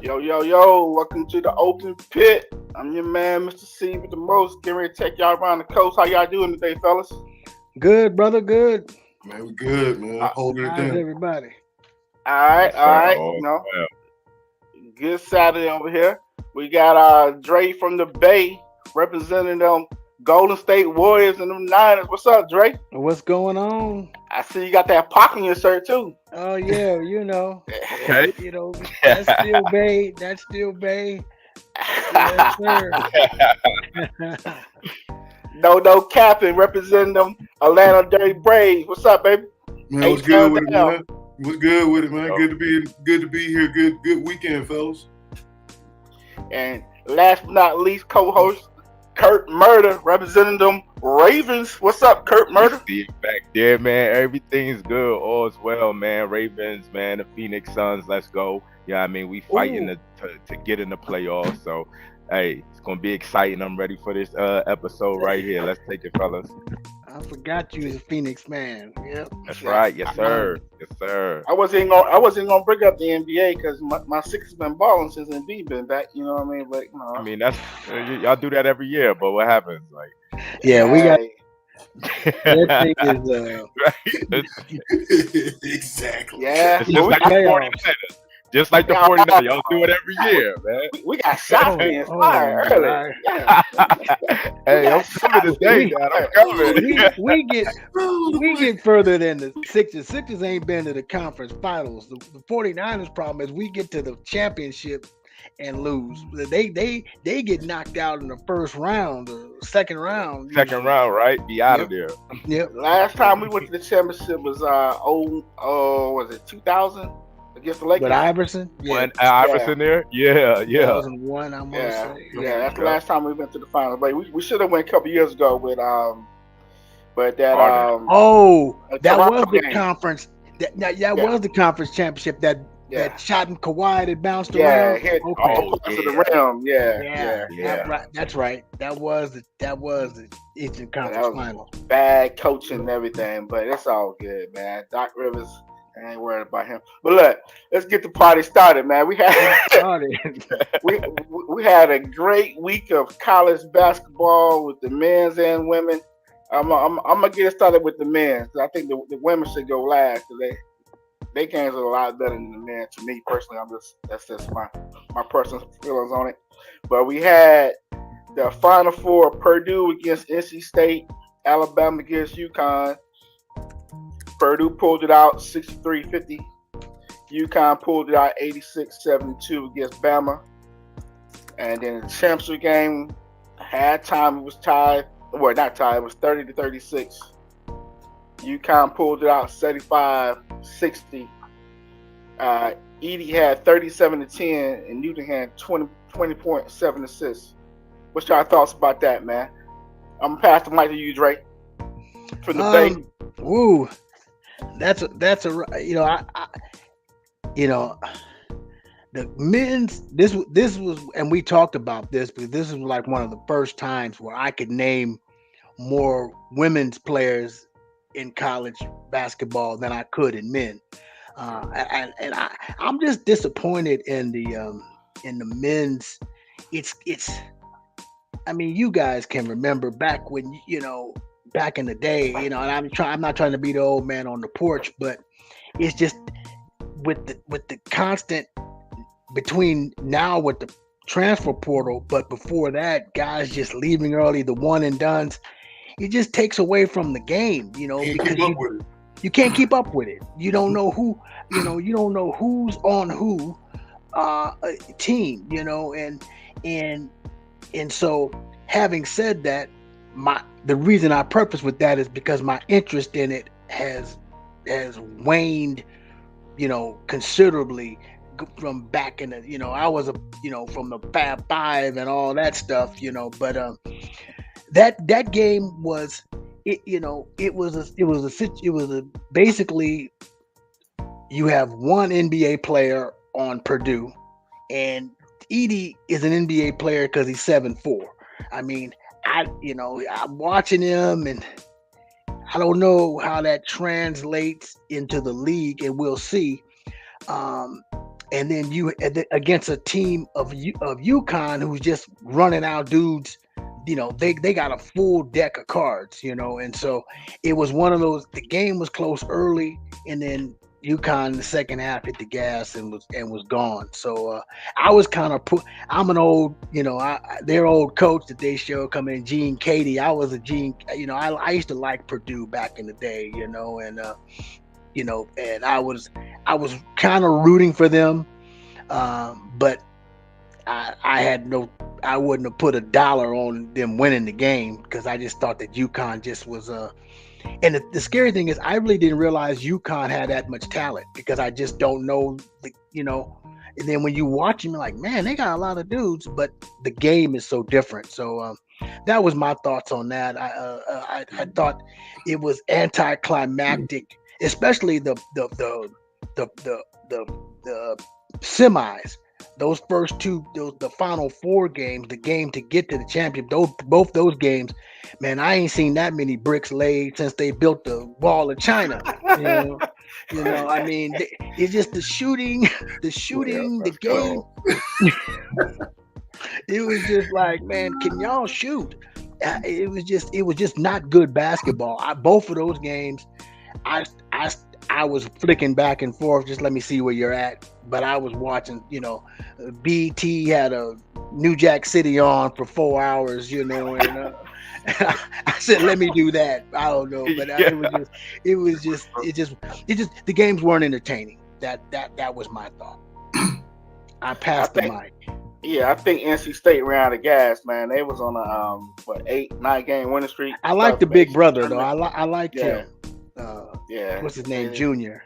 Yo, yo, yo, welcome to the open pit. I'm your man, Mr. C with the most. Getting ready to take y'all around the coast. How y'all doing today, fellas? Good, brother. Good. Man, we good, man. Uh, Holding it How's down. everybody? all right, Yes, all sir. right. Oh, well. Good Saturday over here. We got Dre from the Bay representing them Golden State Warriors and them Niners. What's up, Dre? What's going on? I see you got that pop in your shirt too. Oh yeah, Okay. that's still Bay. That's still Bay. Yes, sir. No capping representing them Atlanta Dirty Braves. What's up, baby? Man, what's good with it, man? What's good with it, man? Good to be here. Good weekend, fellas. And last but not least, co-host Kurt Murder representing them Ravens. What's up, Kurt Murder? See it back there, man. Everything's good. All's well, man. Ravens, man. The Phoenix Suns, let's go. Yeah, I mean, we fighting to get in the playoffs. So, hey, it's going to be exciting. I'm ready for this episode right here. Let's take it, fellas. I forgot you was a Phoenix man. Yep. That's right. Yes, sir. Yes, sir. I wasn't gonna bring up the NBA because my Sixers been balling since Embiid been back. You know what I mean? But you know, I mean, that's y'all do that every year, but what happens? Like, Yeah, we got that thing is Exactly. yeah. It's just like the playoffs. 49ers. Just like the 49ers. Y'all do it every year, man. We got shots being fired oh, early. Yeah. Hey, I'm coming today, man. I'm coming. we get further than the Sixers. Sixers ain't been to the conference finals. The 49ers problem is we get to the championship and lose. They get knocked out in the first round, the second round. Second round, right? Be out of there. Yep. Last time we went to the championship was was it 2000 against the Lakers? But Iverson, When Iverson there? Yeah. 2001, I'm gonna Yeah, say. yeah, that's the last time we went to the finals. But we should have went a couple years ago with but that Oh, that Toronto was the game. conference. That was the conference championship that shot in Kawhi that bounced around. hit Okay. close to the rim. Yeah. That's right. That was the Eastern Conference was- Final. Bad coaching and everything, but it's all good, man. Doc Rivers, I ain't worried about him. But look, let's get the party started, man. We had we had a great week of college basketball with the men's and women. I'm gonna get it started with the men because I think the women should go last because they games are a lot better than the men. To me personally, that's just my personal feelings on it. But we had the Final Four: Purdue against NC State, Alabama against UConn. Purdue pulled it out 63-50. UConn pulled it out 86-72 against Bama. And then the championship game, halftime it was tied. Well, not tied. It was 30-36. UConn pulled it out 75-60. Edie had 37-10, and Newton had 20.7 assists. What's your thoughts about that, man? I'm gonna pass the mic to you, Drake, from the Bay. Woo, that's a the men's. This was, and we talked about this because this is like one of the first times where I could name more women's players in college basketball than I could in men. I'm just disappointed in the men's. It's. I mean, you guys can remember back when back in the day, and I'm not trying to be the old man on the porch, but it's just with the constant between now with the transfer portal, but before that, guys just leaving early, the one and dones. It just takes away from the game, because you can't keep up with it. You don't know who, you don't know who's on who team, and so having said that, the reason I purpose with that is because my interest in it has waned, considerably from back in the, I was from the Fab Five and all that stuff, but that game was basically you have one NBA player on Purdue, and Edie is an NBA player because he's 7'4". I mean, I'm watching him, and I don't know how that translates into the league, and we'll see. And and then against a team of UConn who's just running out dudes. They got a full deck of cards, and so it was one of those. The game was close early, and then UConn in the second half hit the gas and was gone. So I was kind of I'm an old, their old coach that they showed coming in, Gene Katie. I was a Gene, I used to like Purdue back in the day, and and I was kind of rooting for them, but I wouldn't have put $1 on them winning the game because I just thought that UConn just was and the scary thing is I really didn't realize UConn had that much talent because I just don't know and then when you watch them, you're like, man, they got a lot of dudes, but the game is so different. So that was my thoughts on that. I thought it was anticlimactic, especially the semis. Those first two, the final 4 games, the game to get to the championship, both those games, man, I ain't seen that many bricks laid since they built the wall of China. I mean, it's just the shooting, the game. It was just like, man, can y'all shoot? It was just not good basketball. Both of those games, I was flicking back and forth. Just let me see where you're at. But I was watching, BT had a New Jack City on for 4 hours, and I said, let me do that. I don't know, but it was just the games weren't entertaining. That was my thought. I passed the mic. Yeah, I think NC State ran out of gas, man. They was on a 8-9 game winning streak. I like the big brother though. I liked him. What's his name? Junior.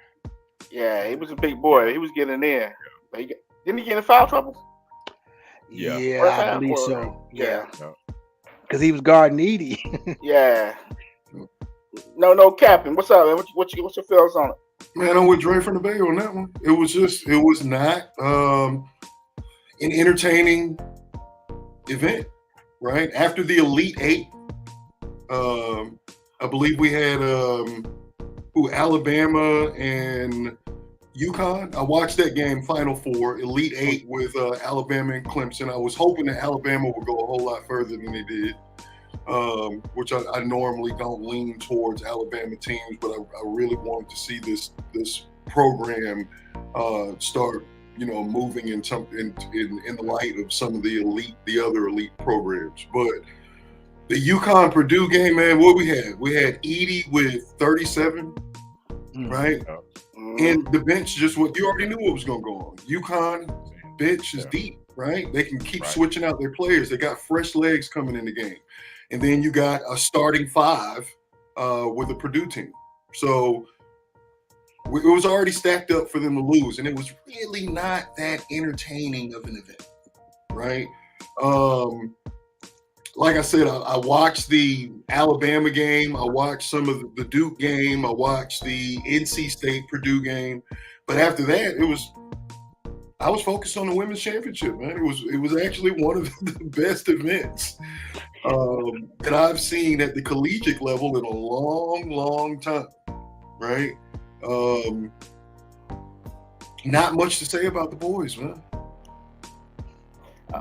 Yeah, he was a big boy. He was getting in. Didn't he get in foul trouble? Yeah, I believe so. Yeah. Because he was guarding Edie. Yeah. No capping. What's up, man? What's your feelings on it? Man, I'm with Dre from the Bay on that one. It was not an entertaining event, right? After the Elite 8, I believe we had Alabama and UConn. I watched that game, Final Four, Elite 8 with Alabama and Clemson. I was hoping that Alabama would go a whole lot further than they did, which I normally don't lean towards Alabama teams, but I really wanted to see this program start, moving in the light of some of the other elite programs. But the UConn Purdue game, man, what we had? We had Edie with 37, right? And the bench, just what you already knew what was going to go on. UConn bench is deep, right? They can keep switching out their players. They got fresh legs coming in the game. And then you got a starting 5 with the Purdue team. So it was already stacked up for them to lose. And it was really not that entertaining of an event, right? Like I said, I watched the Alabama game. I watched some of the Duke game. I watched the NC State Purdue game. But after that, I was focused on the women's championship, man. It was actually one of the best events that I've seen at the collegiate level in a long, long time, right? Not much to say about the boys, man.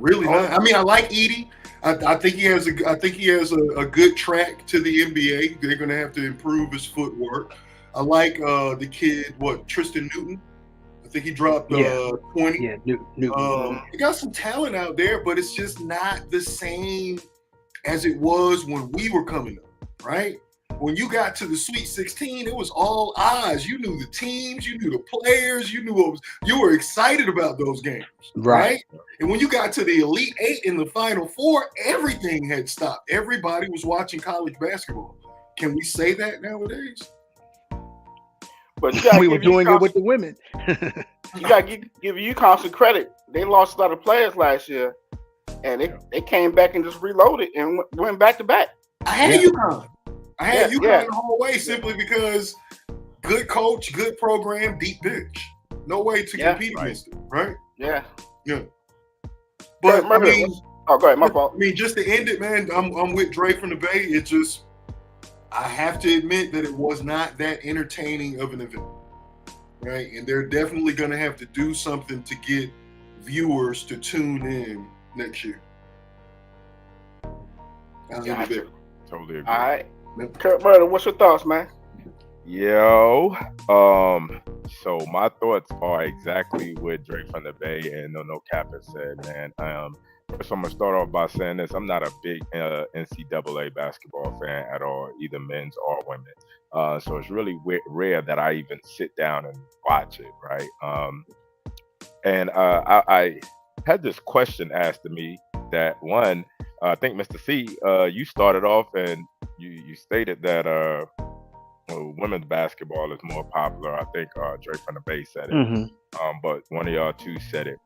Really not. I mean, I like Edie. I think he has a good track to the NBA. They're going to have to improve his footwork. I like the kid, Tristan Newton. I think he dropped 20. Yeah, Newton. He got some talent out there, but it's just not the same as it was when we were coming up, right? When you got to the Sweet 16, it was all eyes. You knew the teams, you knew the players, you were excited about those games, right? And when you got to the Elite 8 in the Final Four, everything had stopped. Everybody was watching college basketball. Can we say that nowadays? But we were doing it with the women. You got to give UConn some credit. They lost a lot of players last year, and they came back and just reloaded and went back to back. I had UConn. I had UConn the whole way simply because good coach, good program, deep bench. No way to compete against it, right? Yeah. Yeah. But I mean, go ahead, my fault. I mean, just to end it, man, I'm with Dre from the Bay. It just, I have to admit that it was not that entertaining of an event. right? And they're definitely going to have to do something to get viewers to tune in next year. Gotcha. Totally agree. All right. Kurt Murder, what's your thoughts, man? Yo, so my thoughts are exactly what Drake from the Bay and No Cap has said, man. First I'm gonna start off by saying this: I'm not a big NCAA basketball fan at all, either men's or women. So it's really rare that I even sit down and watch it, right? And I had this question asked to me that one, I think Mr. C, you started off and you stated that women's basketball is more popular. I think Drake from the Bay said it, but one of y'all two said it.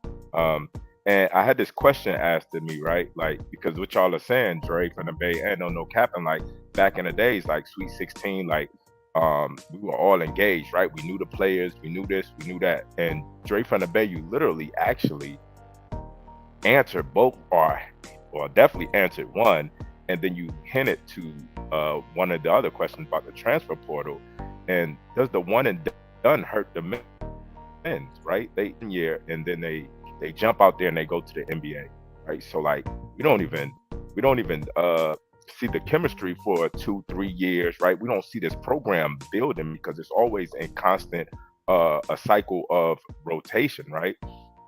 And I had this question asked to me, right? Like, because what y'all are saying, Drake from the Bay and No Cap, and like back in the days, like Sweet 16, like we were all engaged, right? We knew the players, we knew this, we knew that. And Drake from the Bay, you literally actually answered both, or definitely answered one, and then you hinted to one of the other questions about the transfer portal. And does the one and done hurt the men, right? They year and then they jump out there and they go to the NBA, right? So like we don't even see the chemistry for 2-3 years, right? We don't see this program building because it's always in constant a cycle of rotation, right?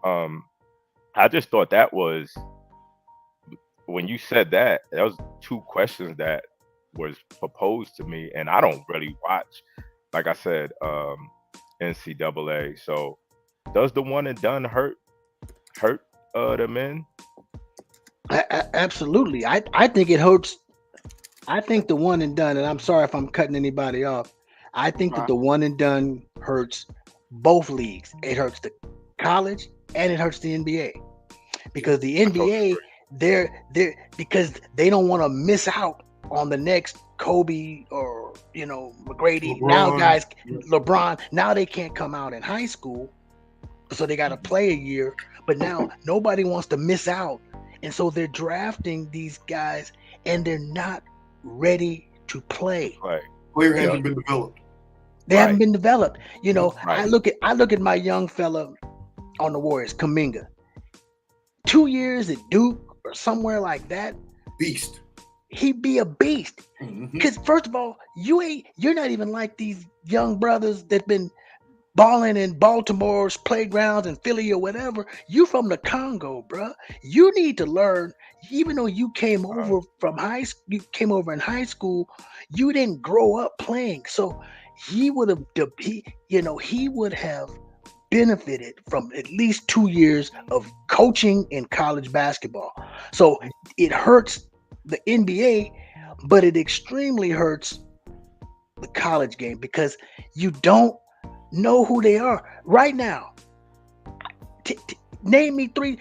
I just thought that was, when you said that was two questions that was proposed to me, and I don't really watch, like I said, NCAA. So does the one and done hurt the men? Absolutely. I think it hurts. I think the one and done, and I'm sorry if I'm cutting anybody off. I think that the one and done hurts both leagues. It hurts the college and it hurts the NBA, because the NBA, they're because they don't want to miss out on the next Kobe or McGrady. LeBron. Now guys, LeBron, now they can't come out in high school, so they got to play a year. But now nobody wants to miss out, and so they're drafting these guys, and they're not ready to play. Right. Player hasn't been developed. They haven't been developed. Right. I look at my young fella on the Warriors, Kuminga. 2 years at Duke or somewhere like that. Beast. He'd be a beast. Because first of all, you're not even like these young brothers that been balling in Baltimore's playgrounds and Philly or whatever. You from the Congo, bruh. You need to learn. Even though you came over from you came over in high school, you didn't grow up playing. So he would have benefited from at least 2 years of coaching in college basketball. So it hurts the NBA, but it extremely hurts the college game because you don't know who they are right now. Name me three.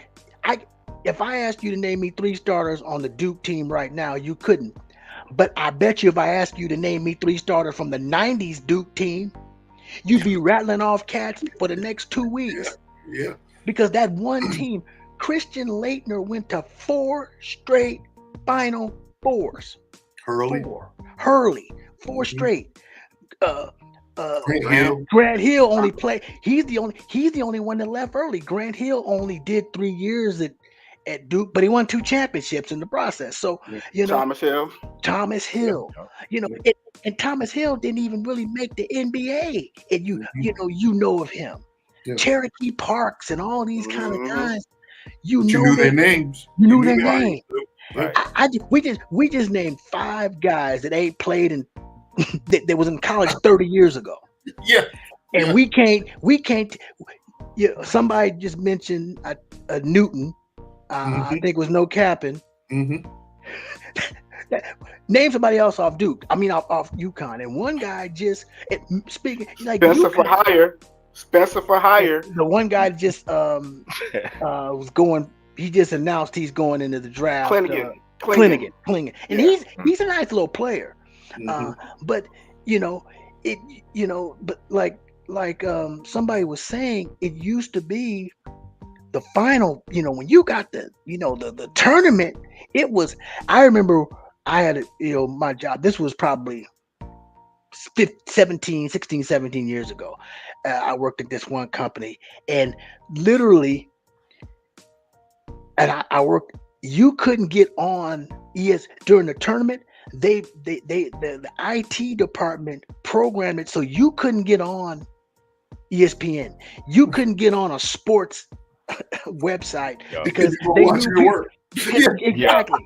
If I asked you to name me 3 starters on the Duke team right now, you couldn't. But I bet you if I asked you to name me 3 starters from the 90s Duke team, you'd be rattling off cats for the next 2 weeks. Yeah. Because that one team, Christian Laettner went to 4 straight Final Fours. Hurley, 4 straight. Grant Hill only played. He's the only one that left early. Grant Hill only did 3 years at Duke, but he won 2 championships in the process. So Thomas Hill. And Thomas Hill didn't even really make the NBA. And you know of him. Yeah. Cherokee Parks and all these kind of guys. You knew their names. You knew their names. Right. We just named 5 guys that ain't played in that was in college 30 years ago. Yeah. And we can't. Somebody just mentioned Newton. I think it was No Capping. Name somebody else off Duke. I mean off UConn. And one guy just speaking like Spencer for hire. Spencer for hire. The one guy just was going. He just announced he's going into the draft. Klingon. And he's a nice little player. But but like somebody was saying, it used to be the final, when you got the tournament, it was, I remember I had my job, this was probably 16 years ago. I worked at this one company, and literally, and I worked. You couldn't get on during the tournament. The IT department programmed it so you couldn't get on ESPN. You couldn't get on a sports website Yeah. because You go they watch knew your work. exactly.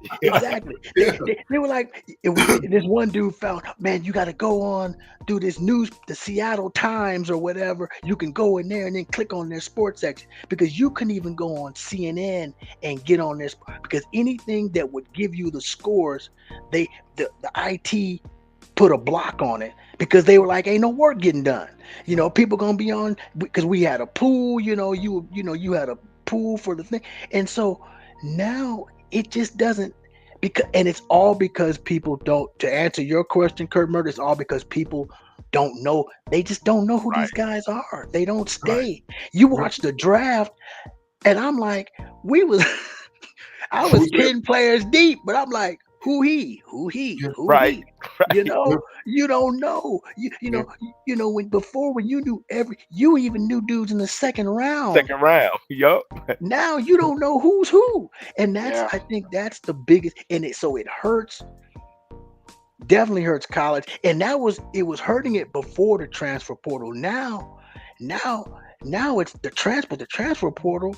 Yeah. They were like, this one dude found, man, you got to go on, do this news, the Seattle Times or whatever. You can go in there and then click on their sports section, because you couldn't even go on CNN and get on this, because anything that would give you the scores, the IT put a block on it, because they were like, ain't no work getting done. People gonna be on, because we had a pool. You had a pool for the thing, and so now it just doesn't, and it's all because people don't. To answer your question, Kurt Murder, it's all because people don't know. They just don't know who these guys are. They don't stay. You watch the draft, and I'm like, I was 10 players deep, but I'm like, who he? Right. You don't know. When you knew you even knew dudes in the second round. Second round. Yup. Now you don't know who's who, and I think that's the biggest. And it hurts. Definitely hurts college, and it was hurting it before the transfer portal. Now it's the transfer portal.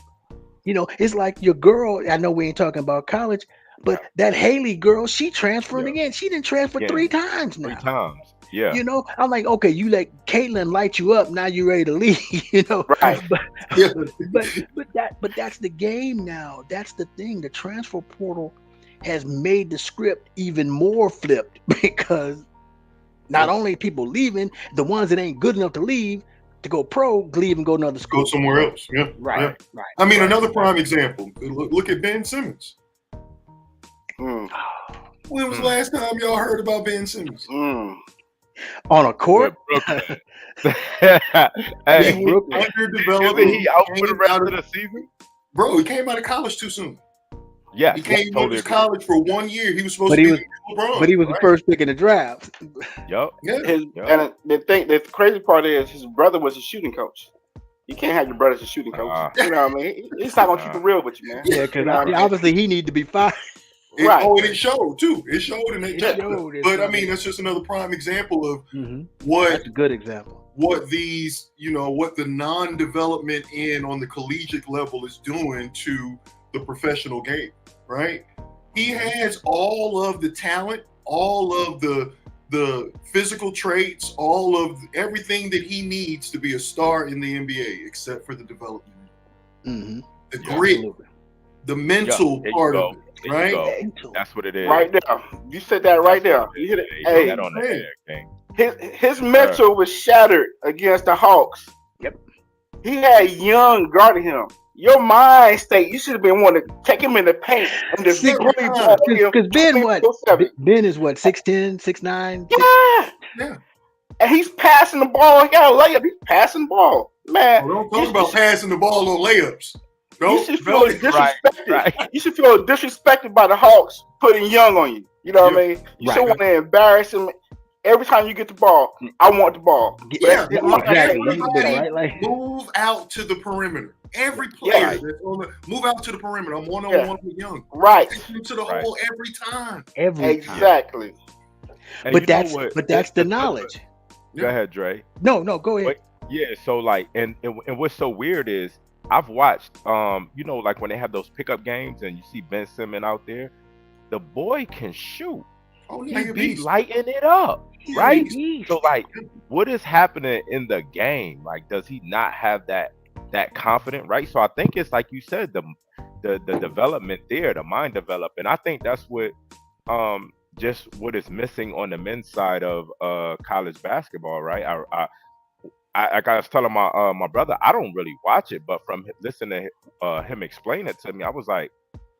It's like your girl. I know we ain't talking about college, but that Haley girl, she transferring again. She didn't transfer 3 times now. 3 times. Yeah. I'm like, okay, you let Caitlin light you up. Now you're ready to leave. Right. But that's the game now. That's the thing. The transfer portal has made the script even more flipped, because not only people leaving, the ones that ain't good enough to leave to go pro, leave and go to another school. Go somewhere else. Yeah. Right. I mean, another prime example. Look at Ben Simmons. When was the last time y'all heard about Ben Simmons? On a court? Hey, He was underdeveloped. Isn't he out for the rest of the season? Bro, he came out of college too soon. Yeah, he came out of college for 1 year. He was supposed to be LeBron, but he was the first pick in the draft. Yup. And the crazy part is his brother was a shooting coach. You can't have your brother as a shooting coach. You know what I mean? He's not gonna keep it real with you, man. Yeah, because obviously he need to be fired. Right. And it showed too. It showed in that. But I mean, that's just another prime example of what. That's a good example. What these, what the non-development on the collegiate level is doing to the professional game, right? He has all of the talent, all of the physical traits, all of everything that he needs to be a star in the NBA, except for the development, the grit, absolutely. the mental part of it, right? That's what it is. Right there, you said that right there. You hit it. Hey, that on the air, his mental was shattered against the Hawks. Yep. He had Young guarding him. Your mind state, you should have been wanting to take him in the paint and just because Ben is what, 6'10", 6'9"? Yeah. And he's passing the ball. He got a layup. He's passing the ball. Man. Don't talk about passing the ball on layups. You should feel disrespected. Right. You should feel disrespected by the Hawks putting Young on you. You know what I mean? You should want to embarrass him. Every time you get the ball, I want the ball. Yeah, move out to the perimeter. Every player move out to the perimeter. I'm one-on-one with Young. Right. To the hole every time. Exactly. But that's the knowledge. Go ahead, Dre. No, go ahead. So like, and what's so weird is I've watched, like when they have those pickup games and you see Ben Simmons out there, the boy can shoot. Oh, yeah, he be lighting it up, right? So like, what is happening in the game? Like, does he not have that confidence, right? So I think it's like you said, the development there, the mind development. I think that's what just what is missing on the men's side of college basketball, right? I was telling my brother, I don't really watch it, but from listening to him explain it to me, I was like,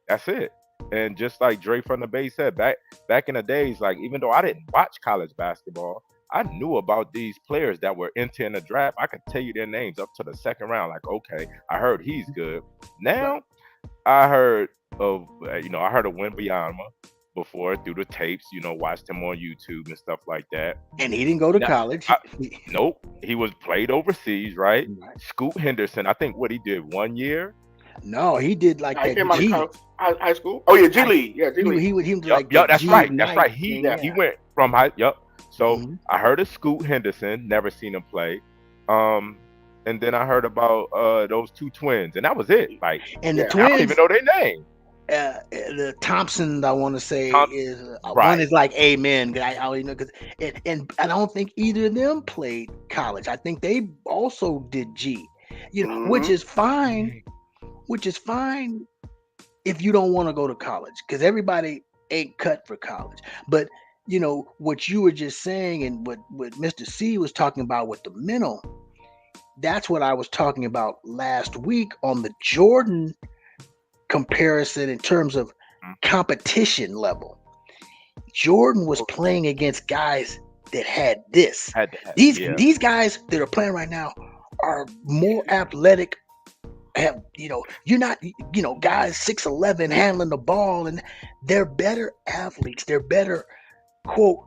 that's it. And just like Dre from the Bay said, back in the days, like even though I didn't watch college basketball, I knew about these players that were entering the draft. I could tell you their names up to the second round. Like, okay, I heard he's good. Now, I heard of Wembanyama. before through the tapes, watched him on YouTube and stuff like that. And he didn't go to Now, college. Nope. He was played overseas, right? Right. Scoot Henderson, I think what he did 1 year. No, he did like I that came out G. of high school. Oh yeah, G League. Yeah, G League. He was Yup, like yup, the that's G right. That's Knight. right. He Yeah. went from high. Yup. So Mhm. I heard of Scoot Henderson. Never seen him play. And then I heard about those two twins, and that was it. Like, And the Yeah, I don't twins, even know their name. the Thompson, I want to say is one right. is like Amen. I only know because and I don't think either of them played college. I think they also did G. Which Mhm. is fine. Which is fine if you don't want to go to college, because everybody ain't cut for college. But what you were just saying, and what Mr. C was talking about with the mental, that's what I was talking about last week on the Jordan comparison in terms of competition level. Jordan was playing against guys that had this. These guys that are playing right now are more athletic. You're not, guys 6'11" handling the ball, and they're better athletes. They're better, quote,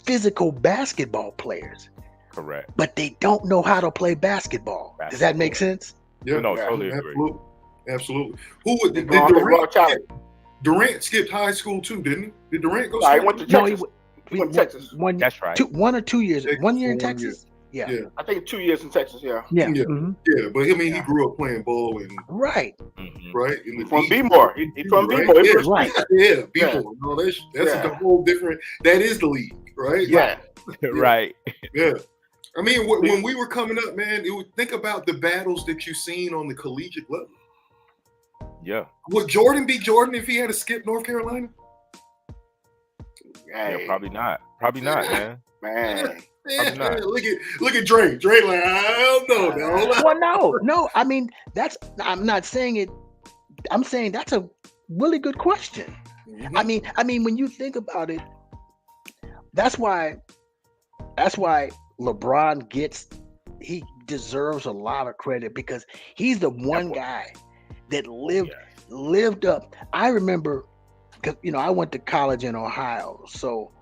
physical basketball players. Correct. But they don't know how to play basketball. Does that make sense? Yeah, No, totally agree. Absolutely. Who would did Durant skipped high school too, didn't he? Did Durant go? He went to Texas. He went to Texas. That's right. 1 or 2 years. Texas 1 year in for 1 Texas. year. Yeah. I think 2 years in Texas. Yeah. Yeah. But he grew up playing ball and right. Right. In the from B-more. He's from B-more. Yeah, right. Yeah, B-more. No, that's a whole different. That is the league, right? Yeah. Right. Yeah. I mean, when we were coming up, man, think about the battles that you've seen on the collegiate level. Yeah. Would Jordan be Jordan if he had to skip North Carolina? Yeah, probably not. Probably not, man. Man. Yeah, look at Dre. Dre, like, I don't know. Well, no. I mean, I'm not saying it. I'm saying that's a really good question. Mm-hmm. I mean, when you think about it, that's why LeBron he deserves a lot of credit, because he's the one guy that lived up. I remember, because I went to college in Ohio, so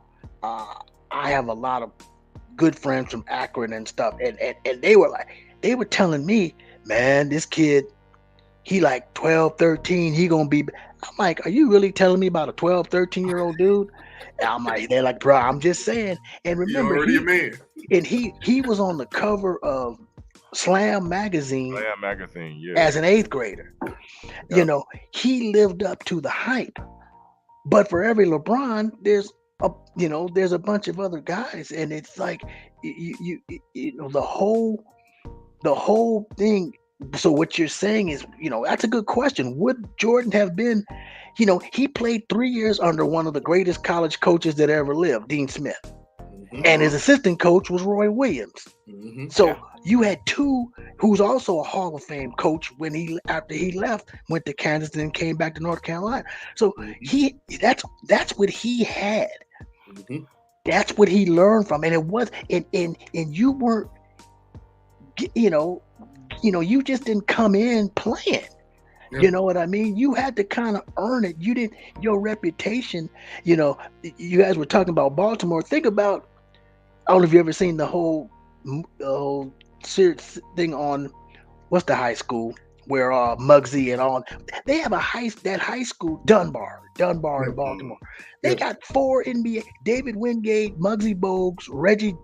I have a lot of good friends from Akron and stuff, and they were telling me, man, this kid, he like 12, 13, he gonna be. I'm like, are you really telling me about a 12, 13-year-old dude? And I'm like, they're like, bro, I'm just saying. And remember, he was on the cover of Slam magazine. As an 8th grader. Yeah. He lived up to the hype. But for every LeBron, there's a bunch of other guys, and it's like the whole thing. So what you're saying is, that's a good question. Would Jordan have been, he played 3 years under one of the greatest college coaches that ever lived, Dean Smith. Mm-hmm. And his assistant coach was Roy Williams. Mm-hmm. So you had two, who's also a Hall of Fame coach after he left, went to Kansas and then came back to North Carolina. So that's what he had. Mm-hmm. That's what he learned from. And it was, and you weren't, you just didn't come in playing. Yeah. You know what I mean? You had to kind of earn it. You didn't, your reputation, you guys were talking about Baltimore. Think about, I don't know if you ever seen the whole series thing on, what's the high school where Muggsy and all, they have that high school, Dunbar in Baltimore. They got 4 NBA, David Wingate, Muggsy Bogues, Reggie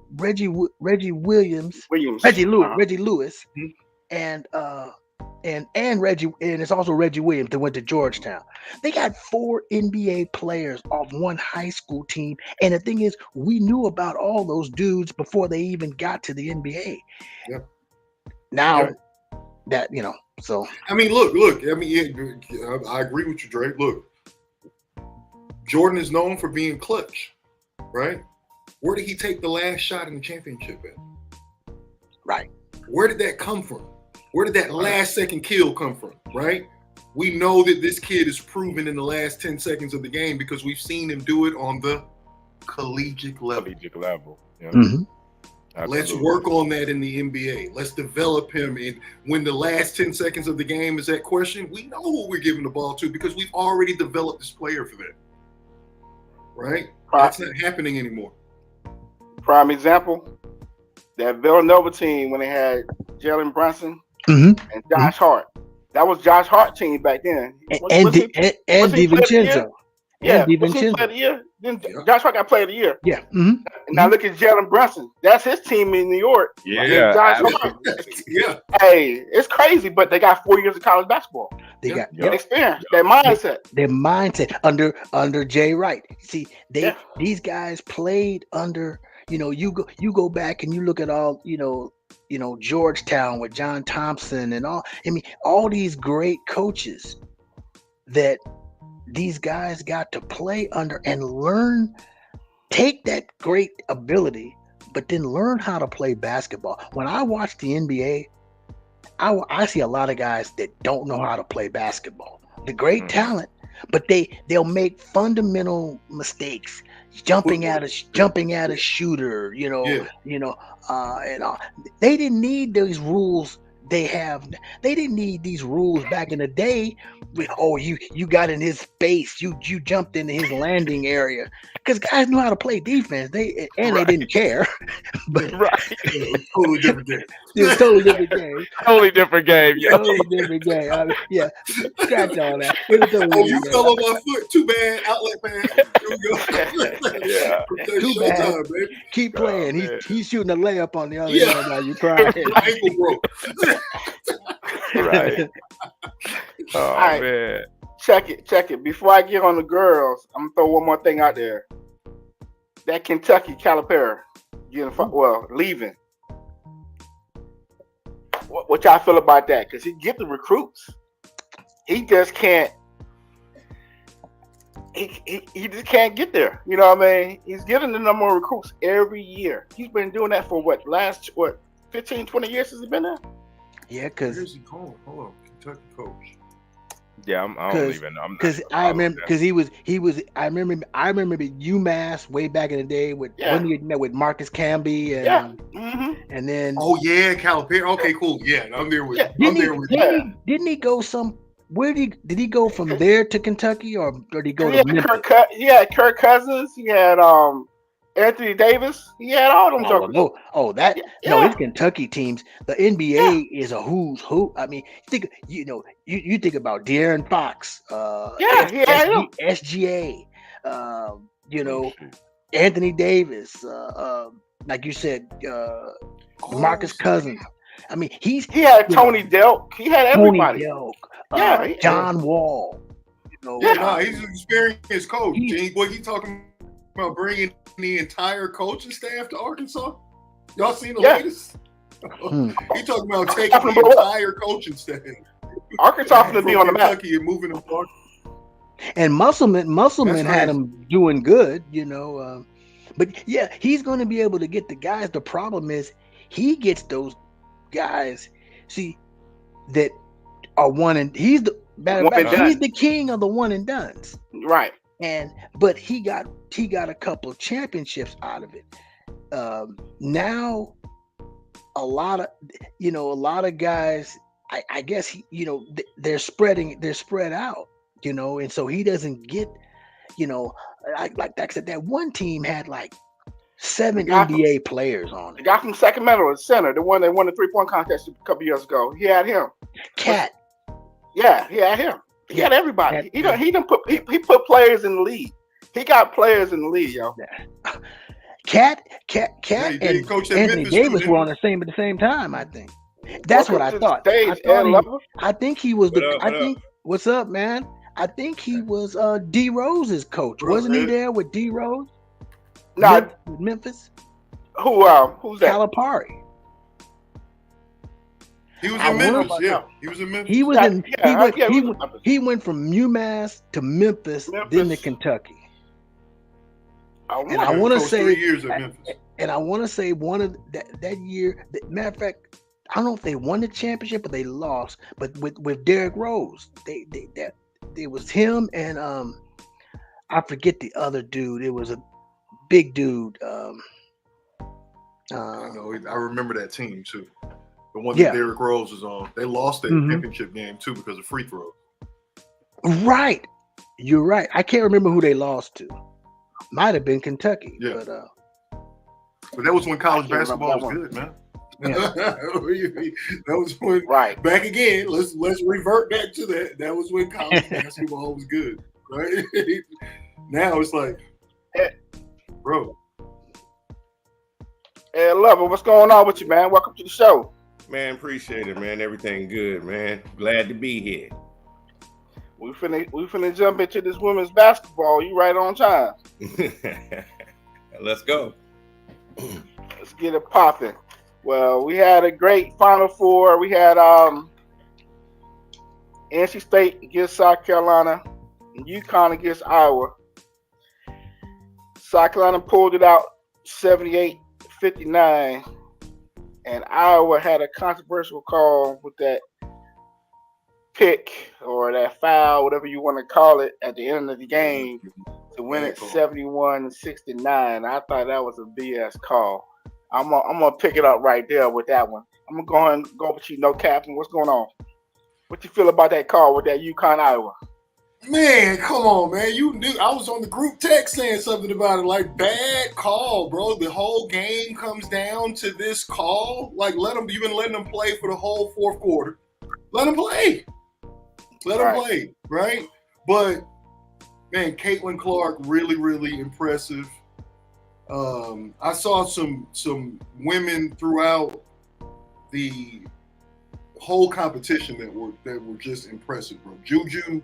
Williams, Reggie Lewis, mm-hmm. and Reggie, and it's also Reggie Williams that went to Georgetown. They got 4 NBA players off one high school team. And the thing is, we knew about all those dudes before they even got to the NBA. Yep. Now that, so. I mean, look, I mean, I agree with you, Drake. Look, Jordan is known for being clutch, right? Where did he take the last shot in the championship at? Right. Where did that come from? Where did that last second kill come from, right? We know that this kid is proven in the last 10 seconds of the game because we've seen him do it on the collegiate level. Yeah. Mm-hmm. Let's work on that in the NBA. Let's develop him. And when the last 10 seconds of the game is at question, we know who we're giving the ball to because we've already developed this player for that. right? Prime, That's not happening anymore. prime example, that Villanova team when they had Jalen Brunson Mm-hmm. and Josh Hart. That was Josh Hart team back then. And Was he player of the year? DiVincenzo. Yeah, And was he player DiVincenzo. of the year? Then Yeah. Josh Hart got player of the year. Yeah. Mm-hmm. And now look at Jalen Brunson. That's his team in New York. Yeah, Josh Hart. absolutely. Yeah. Hey, it's crazy, but they got 4 years of college basketball. They Yeah. got That experience, that mindset. their mindset under Jay Wright. See, these guys played under, you go back and you look at all, Georgetown with John Thompson and all. I mean, all these great coaches that these guys got to play under and learn, take that great ability, but then learn how to play basketball. When I watch the NBA, I see a lot of guys that don't know how to play basketball. The great talent, but they'll make fundamental mistakes, jumping at a shooter. And all. They didn't need these rules they have. They didn't need these rules back in the day. You got in his space, you jumped into his landing area, because guys knew how to play defense. They didn't care. But Totally different game. it's a totally different game. Totally different game. Yo. Totally different game. I mean, yeah, scratch all that. It was totally You different fell game. on my foot. Too bad. Outlet pass. Here we go. Yeah. Too bad. Showtime, baby. Keep playing. man. He's shooting a layup on the other Yeah. end while you crying. Ankle broke. Right. Oh right. man. Check it. Before I get on the girls, I'm gonna throw one more thing out there. That Kentucky Calipari leaving. What y'all feel about that? Because he get the recruits. He just can't. He just can't get there. You know what I mean? He's getting the number of recruits every year. He's been doing that for 15, 20 years since he's been there? Yeah, because Where's he going? Hold on. Kentucky coach. Yeah, I don't even know. I remember because he was I remember UMass way back in the day when he met with Marcus Camby and then Oh yeah, Calipari. Okay, cool. Yeah, I'm there with. Didn't he go some? Where did he go from there to Kentucky, or did he go to Memphis? He had Kirk Cousins. He had Anthony Davis. He had all them jokers. It's Kentucky teams. The NBA is a who's who. I mean, you think about De'Aaron Fox, SGA, Anthony Davis, like you said, Marcus Cousins. I mean, he had Tony Delk. He had everybody. Tony Delk, John Wall. He's an experienced coach. He talking about bringing the entire coaching staff to Arkansas. Y'all seen the latest? He talking about taking the entire coaching staff. Arkansas going to be on the map. And moving them to Arkansas. And Musselman had him doing good, but yeah, he's going to be able to get the guys. The problem is he gets those guys, that are one and he's the king of the one and dones, right? But he got a couple of championships out of it. Now a lot of guys, I guess they're spread out, and so he doesn't get, like I said, that one team had like 7 NBA players on it. The guy from Sacramento, the center, the one that won the 3-point contest a couple years ago, he had him. Cat. Yeah, he had him. He had everybody. He put players in the league. He got players in the league, yo. Cat, and Anthony Davis were on at the same time. I think that's what I thought. I think he was what's up, man? I think he was D Rose's coach, wasn't he? There with D Rose. No, Memphis. Who's that? Calipari. He was in Memphis. Yeah, he was in Memphis. He went from UMass to Memphis, then to Kentucky. I want to say 3 years at Memphis. And I want to say one of that year. Matter of fact, I don't know if they won the championship, but they lost. But with Derrick Rose, it was him and I forget the other dude. It was a big dude. I remember that team too. The one that Derrick Rose was on. They lost that championship game too because of free throws. Right. You're right. I can't remember who they lost to. Might have been Kentucky, Yeah. but that was when college I can't basketball was remember good, man. Yeah. That was when Right. back again. Let's revert back to that. That was when college basketball was good, right? Now it's like, bro. Hey, Lover, what's going on with you, man? Welcome to the show. Man, appreciate it, man. Everything good, man. Glad to be here. We finna jump into this women's basketball. You right on time. Let's go. Let's get it popping. Well, we had a great Final Four. We had NC State against South Carolina and UConn against Iowa. South Carolina pulled it out 78-59, and Iowa had a controversial call with that pick or that foul, whatever you want to call it, at the end of the game to win it 71-69. I thought that was a BS call. I'm gonna pick it up right there with that one. I'm gonna go ahead and go with you, no Captain. What's going on? What you feel about that call with that UConn Iowa? Man, come on, man. You knew I was on the group text saying something about it. Like, bad call, bro. The whole game comes down to this call. Like, you've been letting them play for the whole fourth quarter. Let them play. Let them play, right? But, man, Caitlin Clark, really, really impressive. I saw some women throughout the whole competition that were just impressive, bro. Juju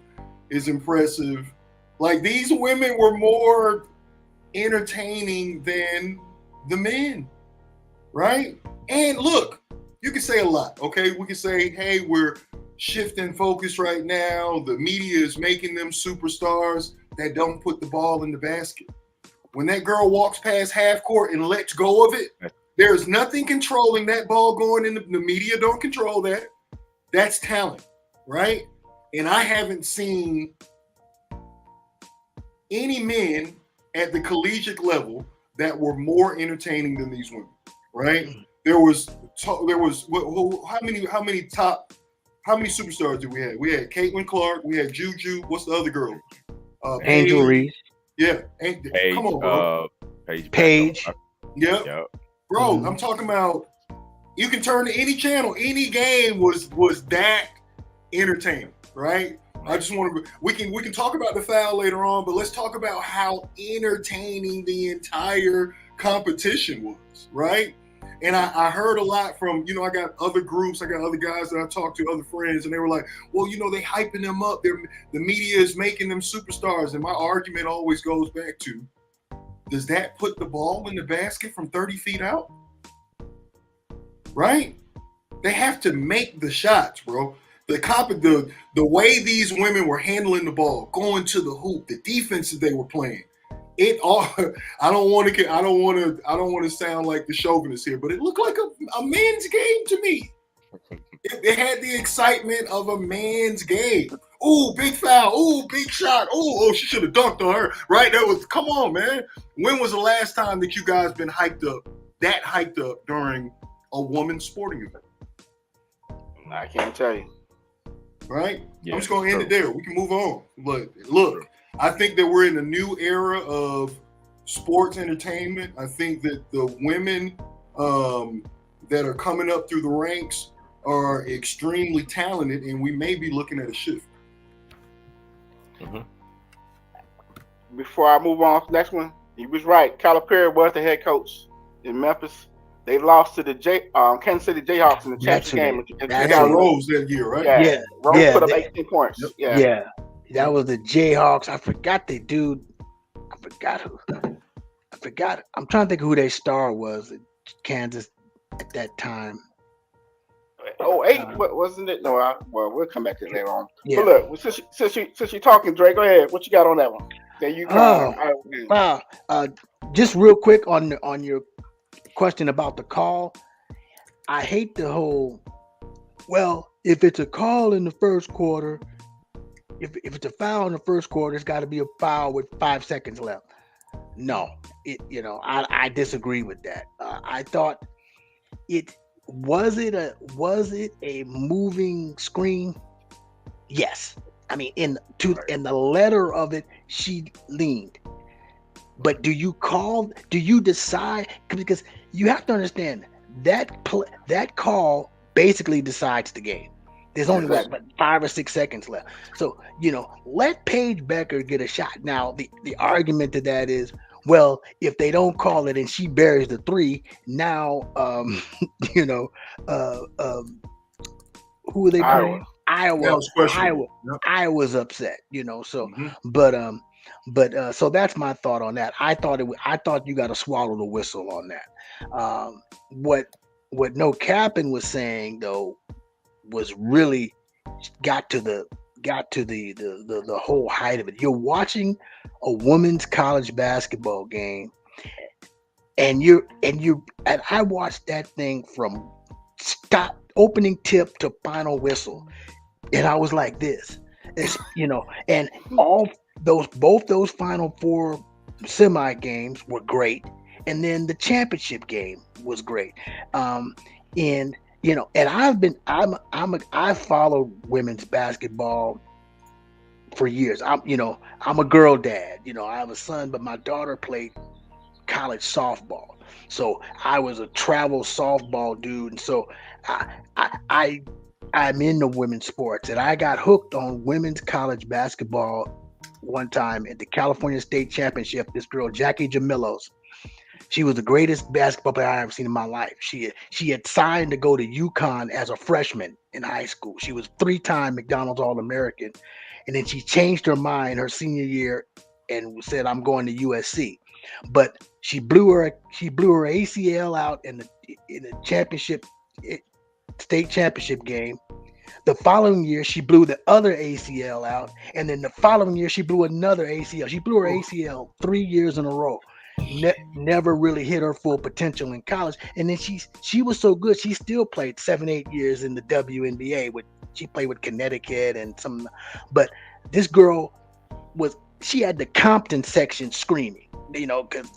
is impressive. Like, these women were more entertaining than the men, right? And look, you can say a lot, okay? We can say, hey, we're shifting focus right now. The media is making them superstars that don't put the ball in the basket. When that girl walks past half court and lets go of it, there's nothing controlling that ball going in. The media don't control that. That's talent, right? And I haven't seen any men at the collegiate level that were more entertaining than these women, right? There was how many superstars did we have? We had Caitlin Clark, we had Juju. What's the other girl? Angel Reese. Yeah, Paige, come on, bro. Paige. Yep. Bro, I'm talking about. You can turn to any channel, any game was that entertaining, right? I just want to. We can talk about the foul later on, but let's talk about how entertaining the entire competition was, right? And I heard a lot from, I got other groups, I got other guys that I talked to, other friends, and they were like, well, they hyping them up. The media is making them superstars. And my argument always goes back to, does that put the ball in the basket from 30 feet out? Right? They have to make the shots, bro. The way these women were handling the ball, going to the hoop, the defense that they were playing. It all. I don't want to sound like the chauvinist here, but it looked like a man's game to me. It had the excitement of a man's game. Ooh, big foul. Ooh, big shot. Oh, she should have dunked on her. Right? Come on, man. When was the last time that you guys been hyped up during a woman's sporting event? I can't tell you. Right? Yeah, I'm just going to end it there. We can move on. But look, I think that we're in a new era of sports entertainment. I think that the women that are coming up through the ranks are extremely talented, and we may be looking at a shift. Mm-hmm. Before I move on to the next one, he was right. Calipari was the head coach in Memphis. They lost to the Kansas City Jayhawks in the championship game. They got Rose that year, right? Yeah. Rose put up 18 points. Yep. Yeah. That was the Jayhawks. I forgot the dude. I forgot who. I'm trying to think of who their star was at Kansas at that time. 08, wasn't it? No, we'll come back to it later on. Yeah. But look, since you're talking, Dre, go ahead. What you got on that one? There you go. Just real quick on your question about the call. I hate the whole. Well, if it's a call in the first quarter, if it's a foul in the first quarter, it's got to be a foul with 5 seconds left. No, I disagree with that. I thought was it a moving screen? Yes. I mean, in the letter of it, she leaned. But do you decide? Because you have to understand that call basically decides the game. There's only Yes. what, but 5 or 6 seconds left. So, let Paige Becker get a shot. Now, the argument to that is, well, if they don't call it and she buries the three, now, you know, who are they Iowa. playing? Iowa. That was questionable. Iowa. Yep. Iowa's upset. So, Mhm. but so that's my thought on that. I thought you got to swallow the whistle on that. What No Capping was saying though was really got to the whole height of it. You're watching a women's college basketball game, and I watched that thing from stop opening tip to final whistle, and I was like this, and all both those final four semi games were great, and then the championship game was great. And and I've followed women's basketball for years. I'm a girl dad. I have a son, but my daughter played college softball, so I was a travel softball dude, and so I I, I I'm into women's sports, and I got hooked on women's college basketball one time at the California State Championship. This girl, Jackie Jamillos, she was the greatest basketball player I ever seen in my life. She had signed to go to UConn as a freshman in high school. She was 3-time McDonald's All-American, and then she changed her mind her senior year and said, "I'm going to USC." But she blew her ACL out in the eh, state championship game. The following year, she blew the other ACL out, and then the following year, she blew another ACL. She blew her ACL 3 years in a row. Never really hit her full potential in college, and then she was so good, she still played 7-8 years in the WNBA. She played with Connecticut and some, but this girl she had the Compton section screaming, because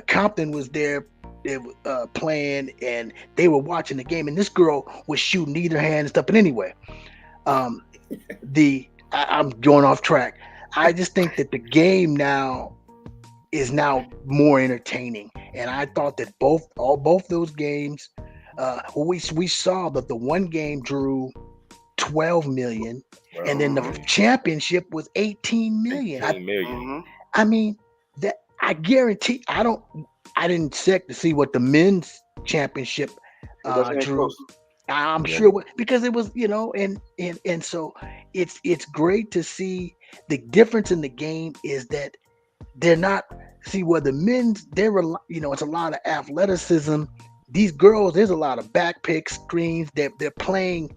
Compton was there. They were playing, and they were watching the game, and this girl was shooting either hand and stuff. But anyway, um, I'm going off track. I just think that the game now is now more entertaining, and I thought that both those games, we saw that the one game drew 12 million, and then the championship was 18 million. 18 million. Mm-hmm. I mean, that I guarantee. I didn't check to see what the men's championship It wasn't even drew. close. I'm Yeah. sure because it was, and so it's great to see the difference in the game is that they're not where the men's it's a lot of athleticism. These girls, there's a lot of back pick screens. They're playing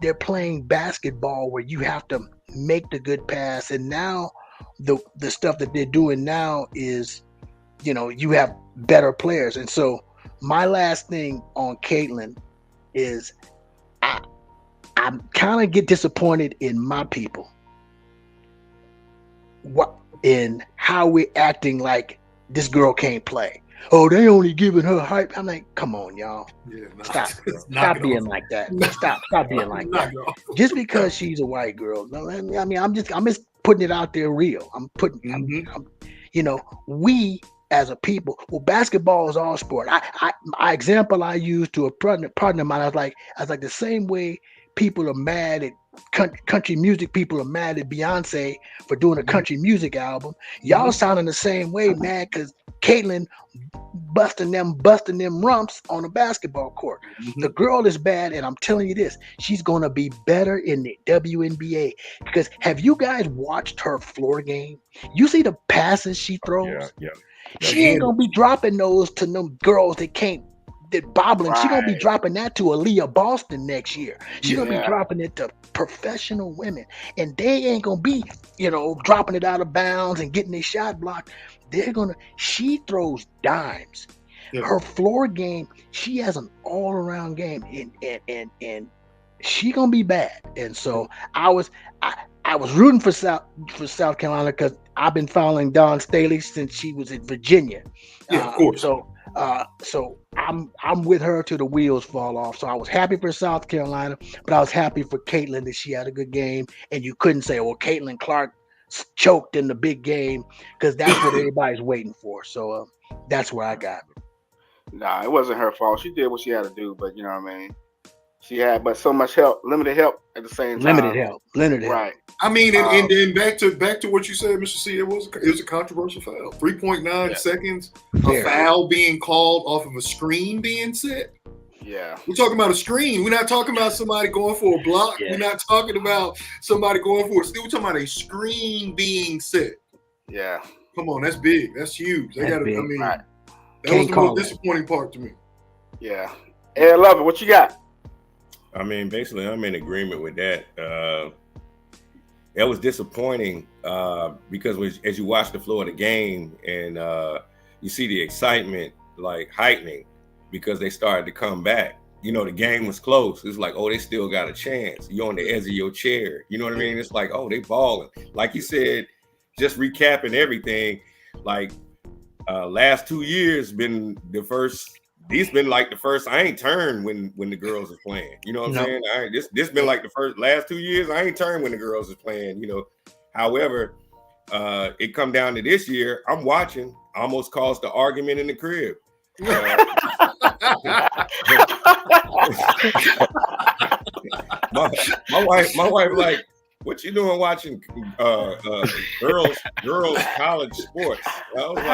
they're playing basketball where you have to make the good pass, and now the stuff that they're doing now is you have better players. And so my last thing on Caitlin is I'm kind of get disappointed in my people. What in how we're acting like this girl can't play. Oh, they only giving her hype. I'm like, come on, y'all. Yeah, nah. Stop. Knock Stop it being off. like that. Stop being like Knock that. it off. Just because she's a white girl. No, I mean, I'm just putting it out there real. Mhm. We as a people, well, basketball is all sport. My example I used to a partner of mine, I was like the same way people are mad at country music, people are mad at Beyonce for doing a country music album. Y'all sounding the same way, mad because Caitlyn busting them rumps on a basketball court. The girl is bad, and I'm telling you this, she's gonna be better in the WNBA. Because have you guys watched her floor game? You see the passes she throws? Yeah. She ain't gonna be dropping those to them girls that bobbling. She gonna be Right. dropping that to Aaliyah Boston next year. She gonna be Yeah. dropping it to professional women, and they ain't gonna be, dropping it out of bounds and getting their shot blocked. She throws dimes. Yeah. Her floor game, she has an all-around game, and she gonna be bad. And so I was rooting for South Carolina because I've been following Dawn Staley since she was in Virginia. Yeah, of course. So I'm with her till the wheels fall off. So I was happy for South Carolina, but I was happy for Caitlin that she had a good game. And you couldn't say, well, Caitlin Clark choked in the big game because that's what everybody's waiting for. So that's where I got it. Nah, it wasn't her fault. She did what she had to do, but you know what I mean. She had, but so much help, limited help at the same time. Limited help. Right. I mean, and then back to what you said, Mr. C. It was a controversial foul. 3.9 seconds, a foul being called off of a screen being set. Yeah. We're talking about a screen. We're not talking about somebody going for a block. Yeah. We're not talking about somebody going for a steal. We're talking about a screen being set. Yeah. Come on, that's big. That's huge. They got. I mean, right. That was the most disappointing part to me. Yeah. Hey, I love it. What you got? I mean, basically, I'm in agreement with that. That was disappointing because as you watch the flow of the game and you see the excitement like heightening because they started to come back. You know, the game was close. It's like, oh, they still got a chance. You're on the edge of your chair. You know what I mean? It's like, oh, they balling. Like you said, just recapping everything, like last 2 years been the first. These been like the first. I ain't turned when the girls is playing. You know what I'm saying? This been like the last 2 years. I ain't turned when the girls is playing. You know, however, it come down to this year. I'm watching. Almost caused the argument in the crib. My wife like, what you doing watching girls college sports? I was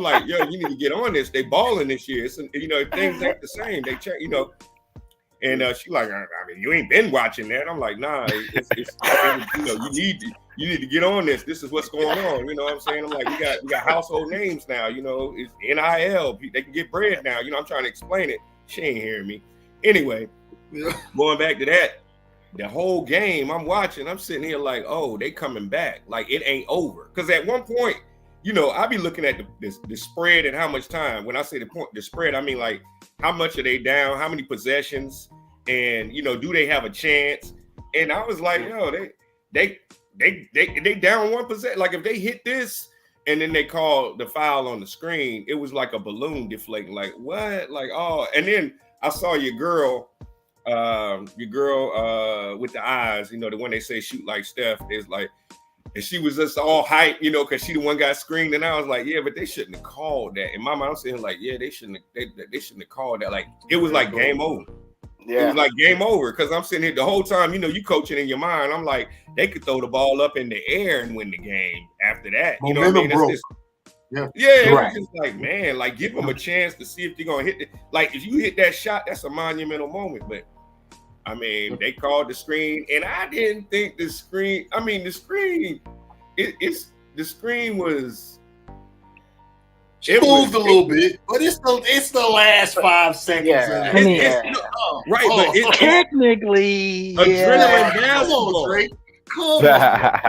like, yo, you need to get on this. They balling this year. It's, you know, things ain't the same. They check, you know. And she like, I mean, you ain't been watching that. I'm like, nah, it's you know, you need to get on this. This is what's going on. You know what I'm saying? I'm like, we got household names now. You know, it's NIL. They can get bread now. You know, I'm trying to explain it. She ain't hearing me. Anyway, going back to that. The whole game I'm watching, I'm sitting here like, oh, they coming back. Like it ain't over. Because at one point, you know, I be looking at the spread and how much time. When I say the spread, I mean like how much are they down? How many possessions? And you know, do they have a chance? And I was like, yo, they down 1%. Like if they hit this and then they call the foul on the screen, it was like a balloon deflating. Like what? Like oh, and then I saw your girl with the eyes, you know, the one they say shoot like Steph, is like, and she was just all hype, you know, because she the one got screened, and I was like, yeah, but they shouldn't have called that. In my mind, I'm saying like, yeah, they shouldn't have called that. Like it was like game over. Yeah. It was like game over because I'm sitting here the whole time, you know, you coaching in your mind. I'm like, they could throw the ball up in the air and win the game after that. You know what I mean? It was just like, man, like give them a chance to see if they're gonna hit it. Like if you hit that shot, that's a monumental moment, but I mean, they called the screen, and I didn't think the screen. I mean, the screen. The screen was. It moved a little bit, but it's the last 5 seconds. Yeah. Right, but technically, adrenaline basketball. Come on.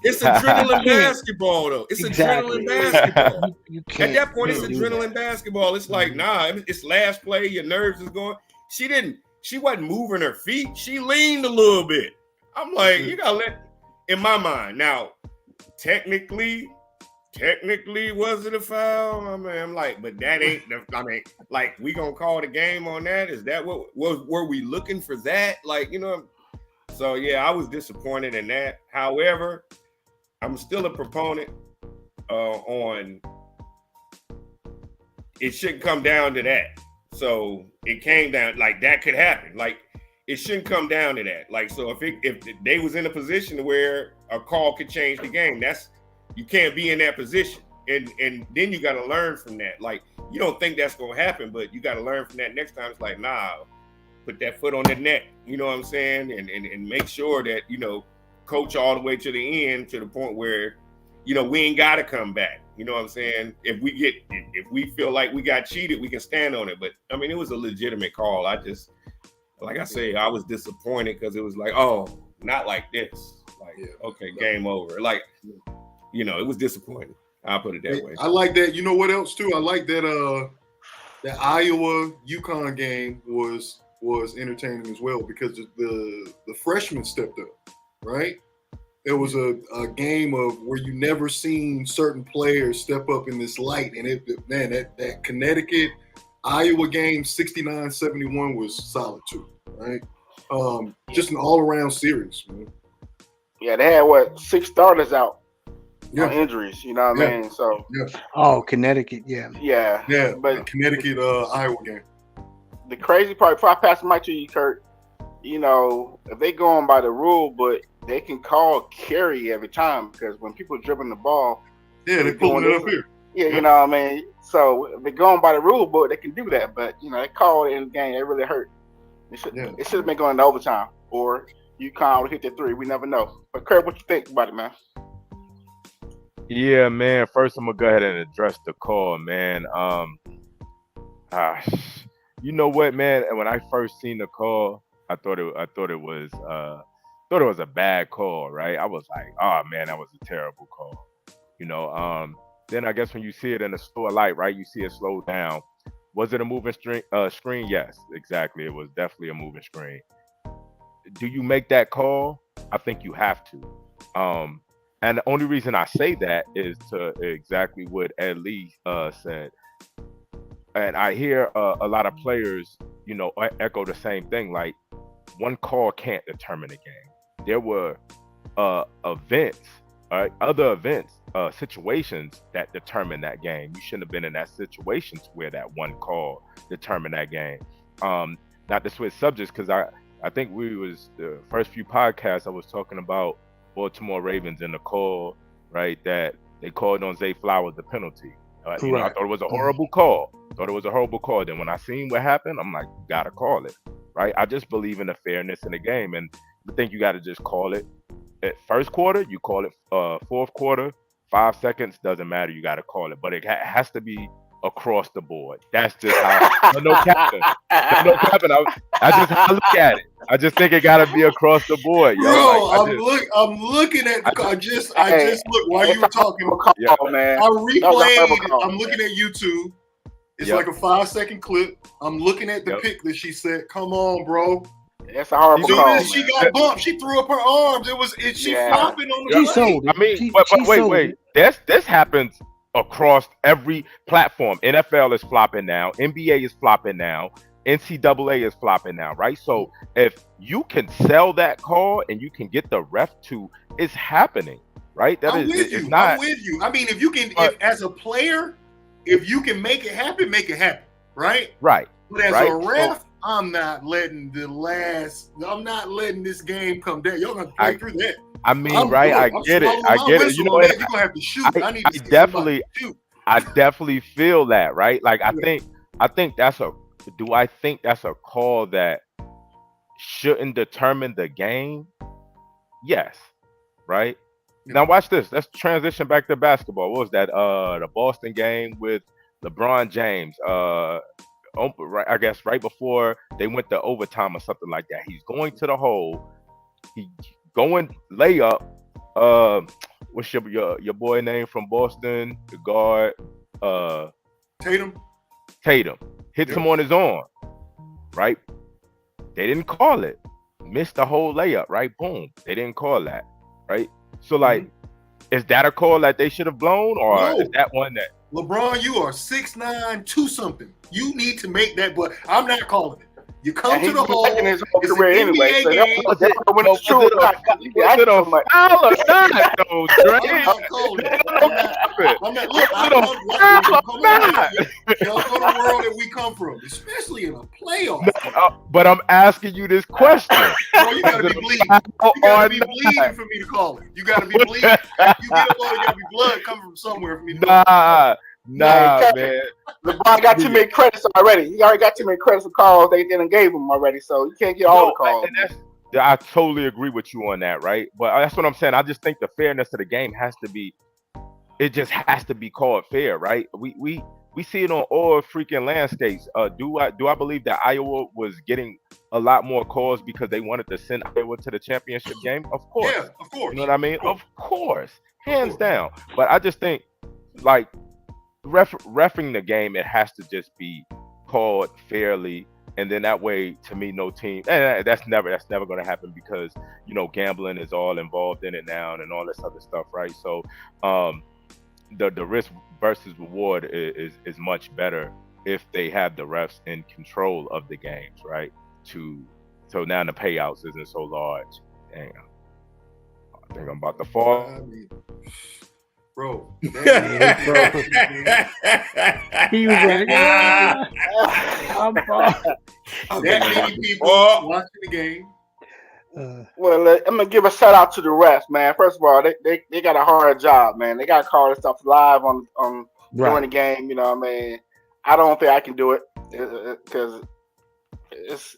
It's adrenaline basketball, though. It's adrenaline basketball. You can't. At that point, it's adrenaline basketball. It's like, nah, it's last play. Your nerves is going. She wasn't moving her feet. She leaned a little bit. I'm like, you gotta let. In my mind, now, technically, was it a foul? I mean, I'm like, but that ain't. I mean, like, we gonna call the game on that? Is that what were we looking for that? Like, you know. So yeah, I was disappointed in that. However, I'm still a proponent on. It shouldn't come down to that. So it came down like that could happen. Like it shouldn't come down to that. Like so, if they was in a position where a call could change the game, you can't be in that position. And then you got to learn from that. Like you don't think that's gonna happen, but you got to learn from that next time. It's like nah, put that foot on the neck. You know what I'm saying? And make sure that you know coach all the way to the end to the point where you know we ain't got to come back. You know what I'm saying? If we feel like we got cheated, we can stand on it. But I mean, it was a legitimate call. I just, like I say, I was disappointed because it was like, oh, not like this. Like, okay, game over. Like, you know, it was disappointing. I'll put it that way. I like that. You know what else too? I like that that Iowa UConn game was entertaining as well because the freshmen stepped up, right? It was a game of where you never seen certain players step up in this light. And that Connecticut Iowa game 69-71 was solid too, right? Just an all-around series, man. Yeah, they had 6 starters out. on injuries. You know what I mean? So Oh, Connecticut, yeah. the But Connecticut Iowa game. the crazy part, before I pass the mic to you, Kurt, you know, if they go on by the rule, but they can call carry every time because when people dribbling the ball, they're pulling it up here. Yeah, you know what I mean? So if they're going by the rule book, they can do that. But, you know, they call it in the game. It really hurt. It should have been going to overtime. Or UConn would hit the three. We never know. But, Kurt, what you think about it, man? Yeah, man. First, I'm going to go ahead and address the call, man. You know what, man? And when I first seen the call, I thought it was a bad call, right? I was like, oh, man, that was a terrible call. You know, then I guess when you see it in a slower light, right, you see it slow down. Was it a moving screen? Yes, exactly. It was definitely a moving screen. Do you make that call? I think you have to. And the only reason I say that is to exactly what Ed Lee said. And I hear a lot of players, you know, echo the same thing. Like, one call can't determine the game. There were events, other events, situations that determine that game. You shouldn't have been in that situation where that one call determined that game. Not to switch subjects, because I think the first few podcasts I was talking about Baltimore Ravens and the call, right, that they called on Zay Flowers the penalty. You know, I thought it was a horrible call. Then when I seen what happened, I'm like, you gotta call it, right? I just believe in the fairness in the game, and I think you got to just call it. At first quarter, you call it. Fourth quarter, 5 seconds, doesn't matter. You got to call it, but it has to be across the board. That's just how. No capping. I just look at it. I just think it got to be across the board, yo. Bro, I'm looking at the. I just looked while you were talking. Man. I replayed. I'm looking at YouTube. It's like a 5-second clip. I'm looking at the pic that she said. Come on, bro. That's a horrible call. She got bumped. She threw up her arms. She flopping on the sold it. I mean, but wait. This happens across every platform. NFL is flopping now. NBA is flopping now. NCAA is flopping now, right? So if you can sell that call and you can get the ref to, it's happening, right? I'm with you. I mean, if you can, as a player, if you can make it happen, right? Right. But as a ref, I'm not letting this game come down. Y'all gonna play through that. I mean, I get it. You know what? You're gonna have to shoot. I definitely feel that, right? Like, I think that's a call that shouldn't determine the game? Yes. Right? Now watch this. Let's transition back to basketball. What was that? The Boston game with LeBron James. I guess right before they went to overtime or something like that. He's going to the hole. He going layup. What's your boy name from Boston? The guard. Tatum hits him on his arm. Right? They didn't call it. Missed the whole layup. Right? Boom. They didn't call that. Right? So like, is that a call that they should have blown, or is that one that LeBron, you are 6'9", 2 something. You need to make that, but I'm not calling it. You come to the hole. In his whole career anyway. So was it a foul or not, though, Dre? Y'all know the world that we come from, especially in a playoff. But I'm asking you this question. Bro, you gotta be bleeding. You gotta be bleeding for me to call it. You gotta be bleeding. You get a load, you gotta be blood coming from somewhere for me to call it. Nah, man. LeBron got too many credits already. He already got too many credits for calls they didn't give him already, so you can't get all the calls. I totally agree with you on that, right? But that's what I'm saying. I just think the fairness of the game has to be. It just has to be called fair, right? We see it on all freaking landscapes. Do I believe that Iowa was getting a lot more calls because they wanted to send Iowa to the championship game? Of course. Yeah, of course. You know what I mean? Of course. Hands down. But I just think, like, reffing the game, it has to just be called fairly, and then that way, to me, no team, and that's never going to happen because, you know, gambling is all involved in it now and all this other stuff, right? So the risk versus reward is much better if they have the refs in control of the games, right? So now the payouts isn't so large. Dang, I think I'm about to fall. bro. He was like, I'm that many people watching the game. Well, I'm gonna give a shout out to the refs, man. First of all, they got a hard job, man. They got to call this stuff live on during the game. You know what I mean? I don't think I can do it because it's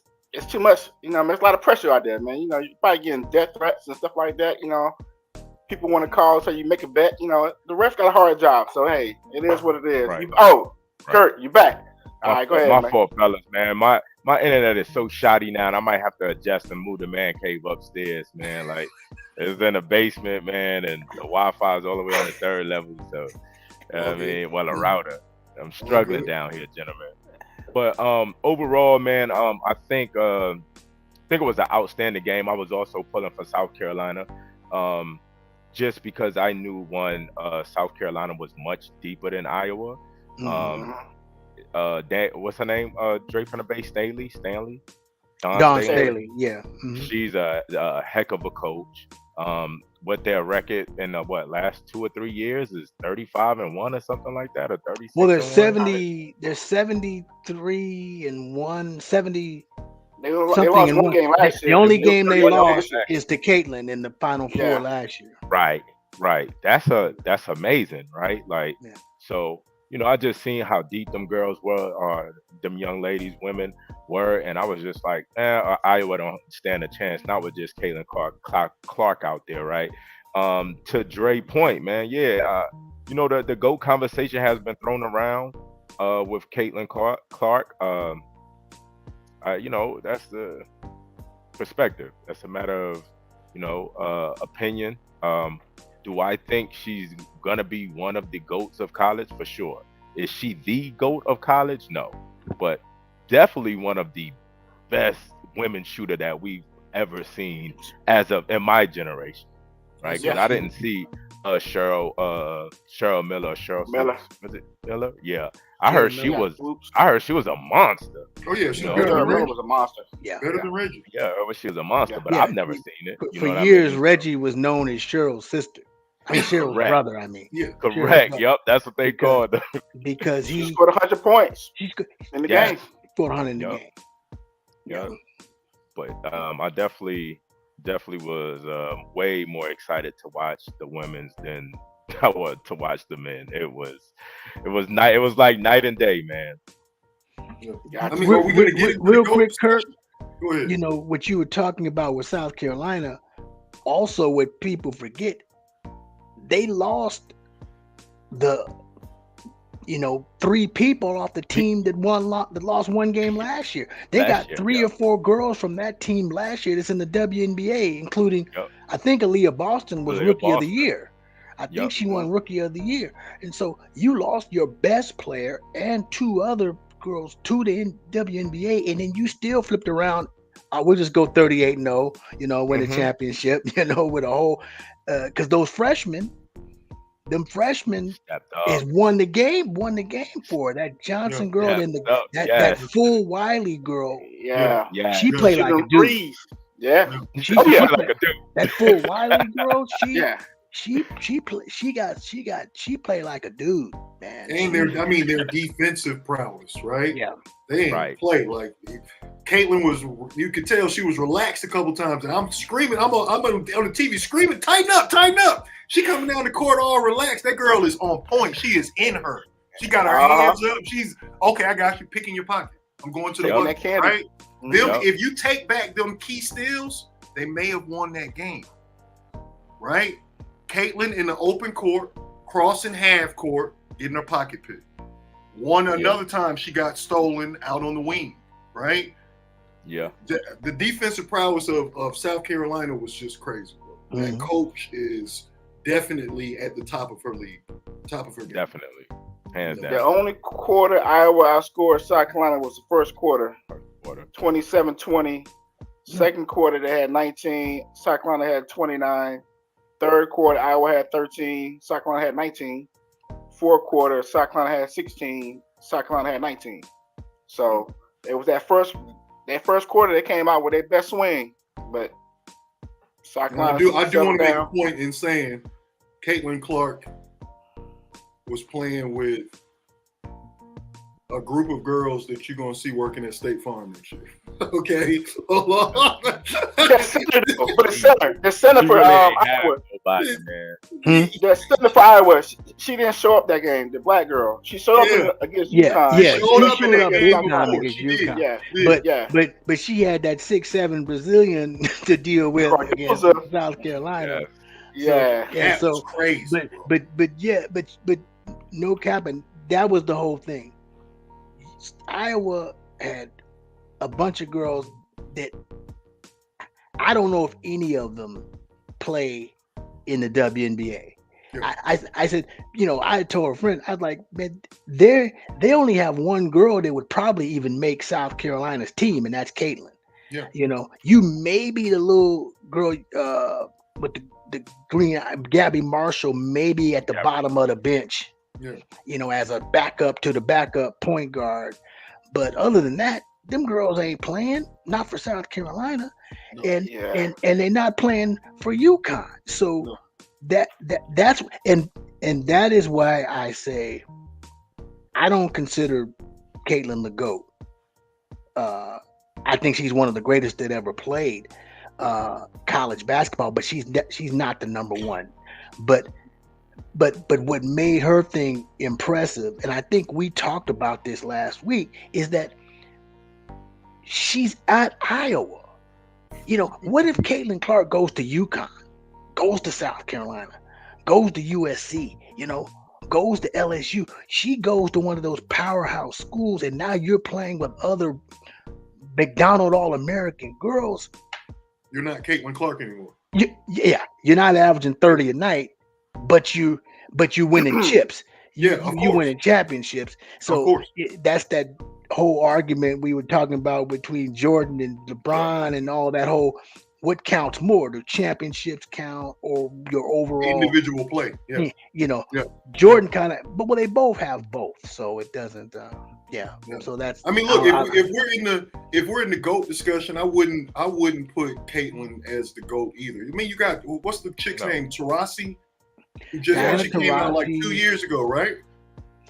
too much. You know, there's a lot of pressure out there, man. You know, you're probably getting death threats and stuff like that. You know, people want to call so you make a bet. You know, the refs got a hard job. So hey, it is what it is. Right. Kurt, you back? All right, go ahead. My man. fault, fellas, man. My internet is so shoddy now, and I might have to adjust and move the man cave upstairs, man. Like it's in the basement, man, and the Wi-Fi is all the way on the 3rd level. So, I mean, a router. I'm struggling down here, gentlemen. But overall, man, I think it was an outstanding game. I was also pulling for South Carolina, just because I knew South Carolina was much deeper than Iowa. What's her name? Drake from the Bay, Stanley. Dawn Staley, yeah. She's a heck of a coach. What their record in the last 2 or 3 years is 35-1 or something like that, or 36. Well, they're 70. They're 73-1, 70. They lost one game last year. The only game they lost is to Caitlin in the Final Four last year. Right. That's amazing, right? Like, so. You know, I just seen how deep them girls were, or them young ladies, women were, and I was just like, Iowa don't stand a chance. Not with just Caitlin Clark out there, right? To Dre's point, man, you know, the GOAT conversation has been thrown around with Caitlin Clark. You know, that's the perspective. That's a matter of, you know, opinion. Do I think she's gonna be one of the GOATs of college? For sure. Is she the GOAT of college? No, but definitely one of the best women shooter that we've ever seen in my generation, right? Because I didn't see Cheryl Miller. Was it Miller? Yeah, I heard she was a monster. Oh yeah, she was a monster. Yeah, better than Reggie. Yeah, she was a monster, but I've never seen it. For years, Reggie was known as Cheryl's sister. I mean, Cheryl's brother. I mean, correct. Yep, that's what they called him. Because he scored 100 points in the game. Scored 100 in the game. Yeah, but I definitely was way more excited to watch the women's than I was to watch the men. It was like night and day, man. I mean, are we gonna get real quick, Kurt? Go ahead. You know what you were talking about with South Carolina. Also, what people forget. They lost the, 3 people off the team that lost one game last year. They got 3 or 4 girls from that team last year that's in the WNBA, including I think Aaliyah Boston was Rookie of the Year. I think she won Rookie of the Year. And so you lost your best player and 2 other girls to the WNBA, and then you still flipped around. We'll just go 38-0, win the championship, with a whole because those freshmen is won the game for that Johnson girl and that full Wiley girl. She played like a dude. She played like a dude. That full Wiley girl, she played like a dude, man. And their defensive prowess, right? Yeah. They didn't play like Caitlin was. You could tell she was relaxed a couple times, and I'm screaming. I'm on the TV screaming, "Tighten up, tighten up!" She coming down the court all relaxed. That girl is on point. She is in her. She got her hands up. She's okay. I got you. Pick in your pocket. I'm going to the bucket, right? If you take back them key steals, they may have won that game, right? Caitlin in the open court, crossing half court, getting her pocket picked. Another time she got stolen out on the wing, right? Yeah. The defensive prowess of South Carolina was just crazy, bro. That coach is definitely at the top of her league, top of her game. Definitely. Hands down. The only quarter Iowa outscored South Carolina was the first quarter. 27-20. Second quarter they had 19. South Carolina had 29. Third quarter Iowa had 13. South Carolina had 19. Fourth quarter South Carolina had 16. South Carolina had 19. So it was that first quarter they came out with their best swing, but South Carolina. I do want to make a point in saying Caitlin Clark was playing with a group of girls that you're gonna see working at State Farm next year. Okay, hold on. The center for Iowa. Nobody, man. The center for Iowa. She didn't show up that game. The black girl. She showed up against UConn. Yeah, She showed up in that up game big time before. against She did. UConn. But she had that 6'7" Brazilian to deal with against South Carolina. That was crazy. But no capping. That was the whole thing. Iowa had a bunch of girls that I don't know if any of them play in the WNBA. Yeah. I said, I told a friend, I was like, man, they only have one girl that would probably even make South Carolina's team, and that's Caitlin. Yeah. You may be the little girl with the green, Gabby Marshall, maybe at the bottom of the bench. Yeah. As a backup to the backup point guard. But other than that, them girls ain't playing, not for South Carolina. No. And they're not playing for UConn. So that's that is why I say I don't consider Caitlin the GOAT. I think she's one of the greatest that ever played college basketball, but she's not the number one. But what made her thing impressive, and I think we talked about this last week, is that she's at Iowa. What if Caitlin Clark goes to UConn, goes to South Carolina, goes to USC, goes to LSU? She goes to one of those powerhouse schools, and now you're playing with other McDonald All-American girls. You're not Caitlin Clark anymore. You're not averaging 30 a night. But you winning chips. You winning championships. So that's that whole argument we were talking about between Jordan and LeBron and all that whole, what counts more, the championships count or your overall individual play? Jordan kind of, but they both have both, so it doesn't. So that's. I mean, look, if we're in the GOAT discussion, I wouldn't put Caitlin as the GOAT either. I mean, you got, what's the chick's name, Taurasi? Who just came out like 2 years ago, right?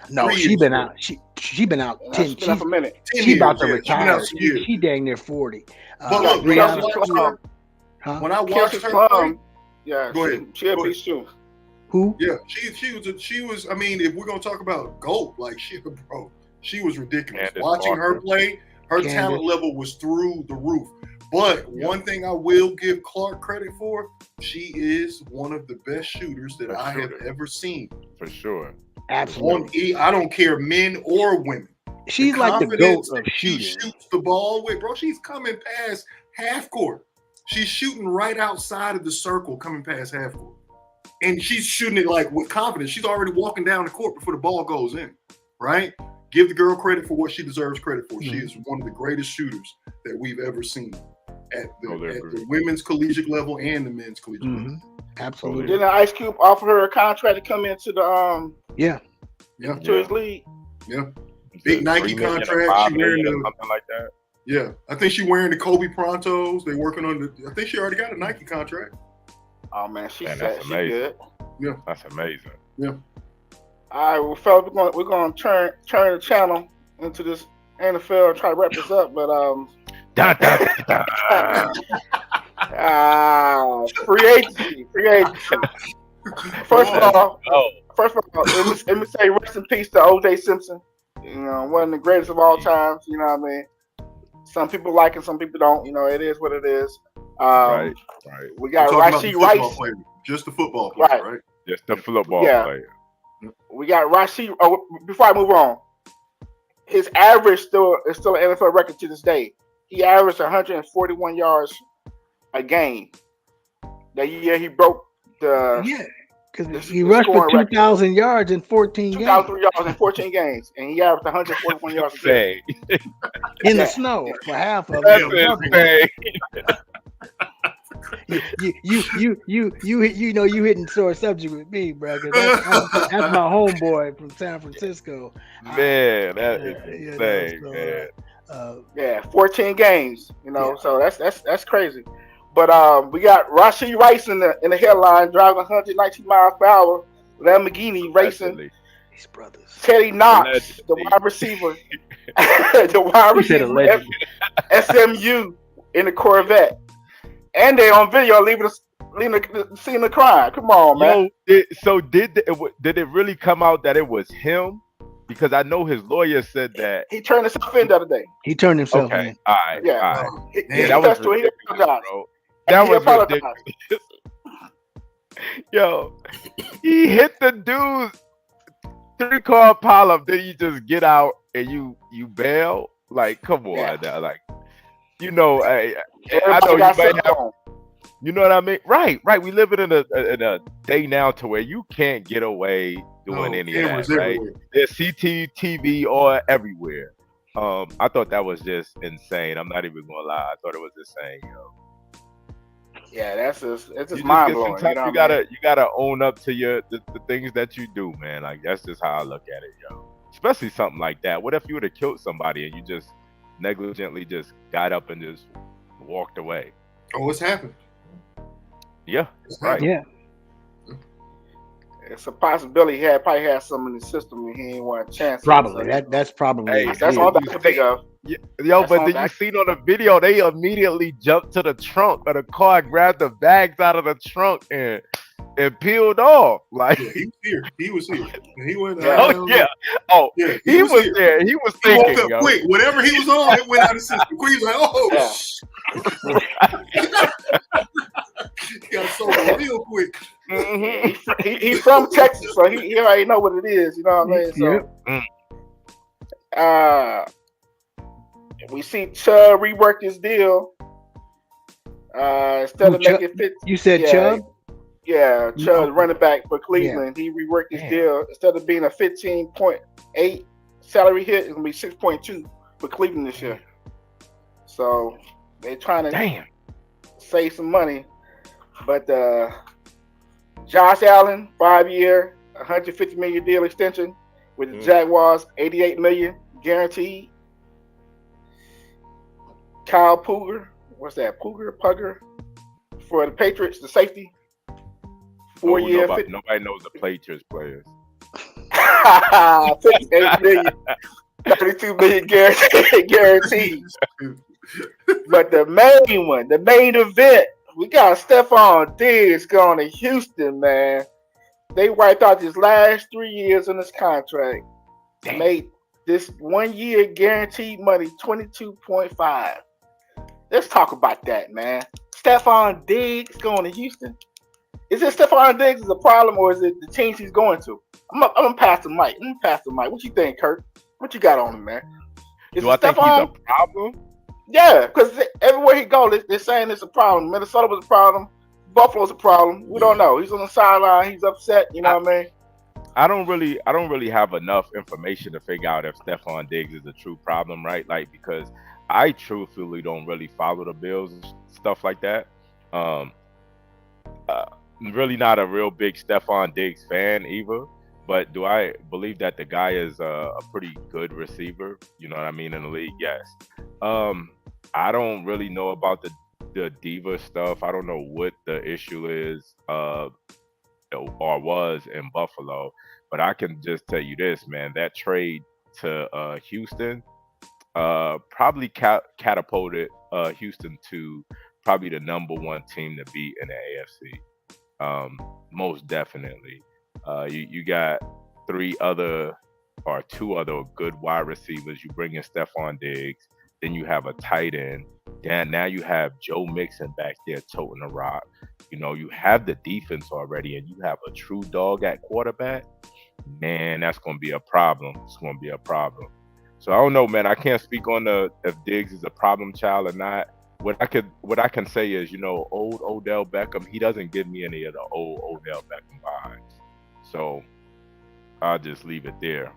No, she's been out. She been out 10. She's a minute. She about to retire. She dang near 40. But look, when I watched her play, go ahead. She had a too. Who? Yeah, she was. I mean, if we're gonna talk about GOAT, like she was ridiculous. Watching her play, her talent level was through the roof. But one thing I will give Clark credit for, she is one of the best shooters that I have ever seen. For sure. Absolutely. I don't care, men or women. She's like the GOAT of shooting. She shoots the ball with, bro. She's coming past half court. She's shooting right outside of the circle, coming past half court. And she's shooting it like with confidence. She's already walking down the court before the ball goes in, right? Give the girl credit for what she deserves credit for. Mm-hmm. She is one of the greatest shooters that we've ever seen at the women's collegiate level and the men's collegiate level. Absolutely. Didn't Ice Cube offer her a contract to come into the to his league? Yeah. Big Nike contract. She wearing something like that. Yeah. I think she wearing the Kobe Prontos. They working on I think she already got a Nike contract. Oh man, that's amazing. Good. Yeah. That's amazing. Yeah. All right, well, fellas, we're gonna turn the channel into this NFL and try to wrap this up, but free agency. First of all, let me say rest in peace to O.J. Simpson. One of the greatest of all times. You know what I mean? Some people like it, some people don't. It is what it is. Right. We got Rashee Rice. Just the football player, right? Just the football player. We got Rashee. Before I move on, his average is still an NFL record to this day. He averaged 141 yards a game. That year he broke the because he rushed for 2,000 yards in 14 games. 2,000 yards in 14 games, and he averaged 141 yards a game in the snow for half of it. You hitting sore subject with me, bro. That's my homeboy from San Francisco. Man, that is insane, man. 14 games. So that's crazy. But we got Rashee Rice in the headline, driving 119 miles per hour. Lamborghini racing. These brothers. Teddy Knox, the wide receiver, the wide You said receiver, allegedly. SMU in the Corvette, and they on video leaving the scene of crime. Come on, man. Yo, did it really come out that it was him? Because I know his lawyer said that. He turned himself in the other day. He turned himself Okay, in. all right, Yeah. all right. He That was confessed to it. He ridiculous, apologized. bro. And That he was apologized. ridiculous. Yo, he hit the dude's 3-car pileup, then you just get out and you bail. Like, come on, Yeah. now. Like, you know, I Everybody know you got might something have. on. You know what I mean? Right. We live in a day now to where you can't get away doing any of cameras that, right? everywhere. There's CCTV or everywhere. I thought that was just insane. I'm not even gonna lie. I thought it was insane, yo. Yeah, it's just You mind blowing. sometimes You know you gotta own up to the things that you do, man. Like that's just how I look at it, yo. Especially something like that. What if you would have killed somebody and you just negligently just got up and just walked away? Oh, it's happened. Yeah, It's right. happened. Yeah, It's a possibility he probably had some in the system and he ain't want a chance. probably. That's probably. Hey, it. That's Yeah. all I can think of. Yo, That's but all then you that- seen on the video, they immediately jumped to the trunk of the car, grabbed the bags out of the trunk, and peeled off. Like, Yeah, he was here. He was here. And he went. Yeah. oh yeah, oh yeah. he was here. there. He was He woke thinking, up yo. quick. Whatever he was on, it went out of system. Queen's like, oh, Yeah. he got sold real quick. Mhm. He's from Texas, so he already know what it is. You know what I mean? So, we see Chubb rework his deal. Instead Who, of making 15, You said yeah, Chubb? yeah, Chubb, No. running back for Cleveland, he reworked his Damn. deal. Instead of being a 15.8 salary hit, it's gonna be 6.2 for Cleveland this year. So they're trying to Damn. save some money. But Josh Allen, 5-year, $150 million deal extension with the Jaguars, $88 million guaranteed. Kyle Pugger, what's that? Pugger for the Patriots, the safety. 4-year, Nobody knows the Patriots players. 58 million, 32 million guaranteed. But the main one, the main event, we got Stephon Diggs going to Houston, man. They wiped out his last 3 years on his contract. Damn. Made this 1 year guaranteed money 22.5. Let's talk about that, man. Stephon Diggs going to Houston. Is it Stephon Diggs is a problem, or is it the teams he's going to? I'm gonna pass the mic. What you think, Kurt? What you got on him, man? Is Do I it think Stephon? he's a problem? Yeah, because everywhere he goes, they're saying it's a problem. Minnesota was a problem. Buffalo's a problem. We don't know. He's on the sideline. He's upset. You know what I mean? I don't really have enough information to figure out if Stephon Diggs is a true problem, right? Like, because I truthfully don't really follow the Bills and stuff like that. Really not a real big Stephon Diggs fan either. But do I believe that the guy is a pretty good receiver? You know what I mean, in the league? Yes. I don't really know about the diva stuff. I don't know what the issue is or was in Buffalo. But I can just tell you this, man. That trade to Houston probably catapulted Houston to probably the number one team to beat in the AFC. Most definitely. You got two other good wide receivers. You bring in Stephon Diggs, then you have a tight end. Then now you have Joe Mixon back there toting the rock. You know, you have the defense already, and you have a true dog at quarterback. Man, that's going to be a problem. It's going to be a problem. So I don't know, man. I can't speak on if Diggs is a problem child or not. What I can say is, you know, old Odell Beckham, he doesn't give me any of the old Odell Beckham vibes. So I'll just leave it there.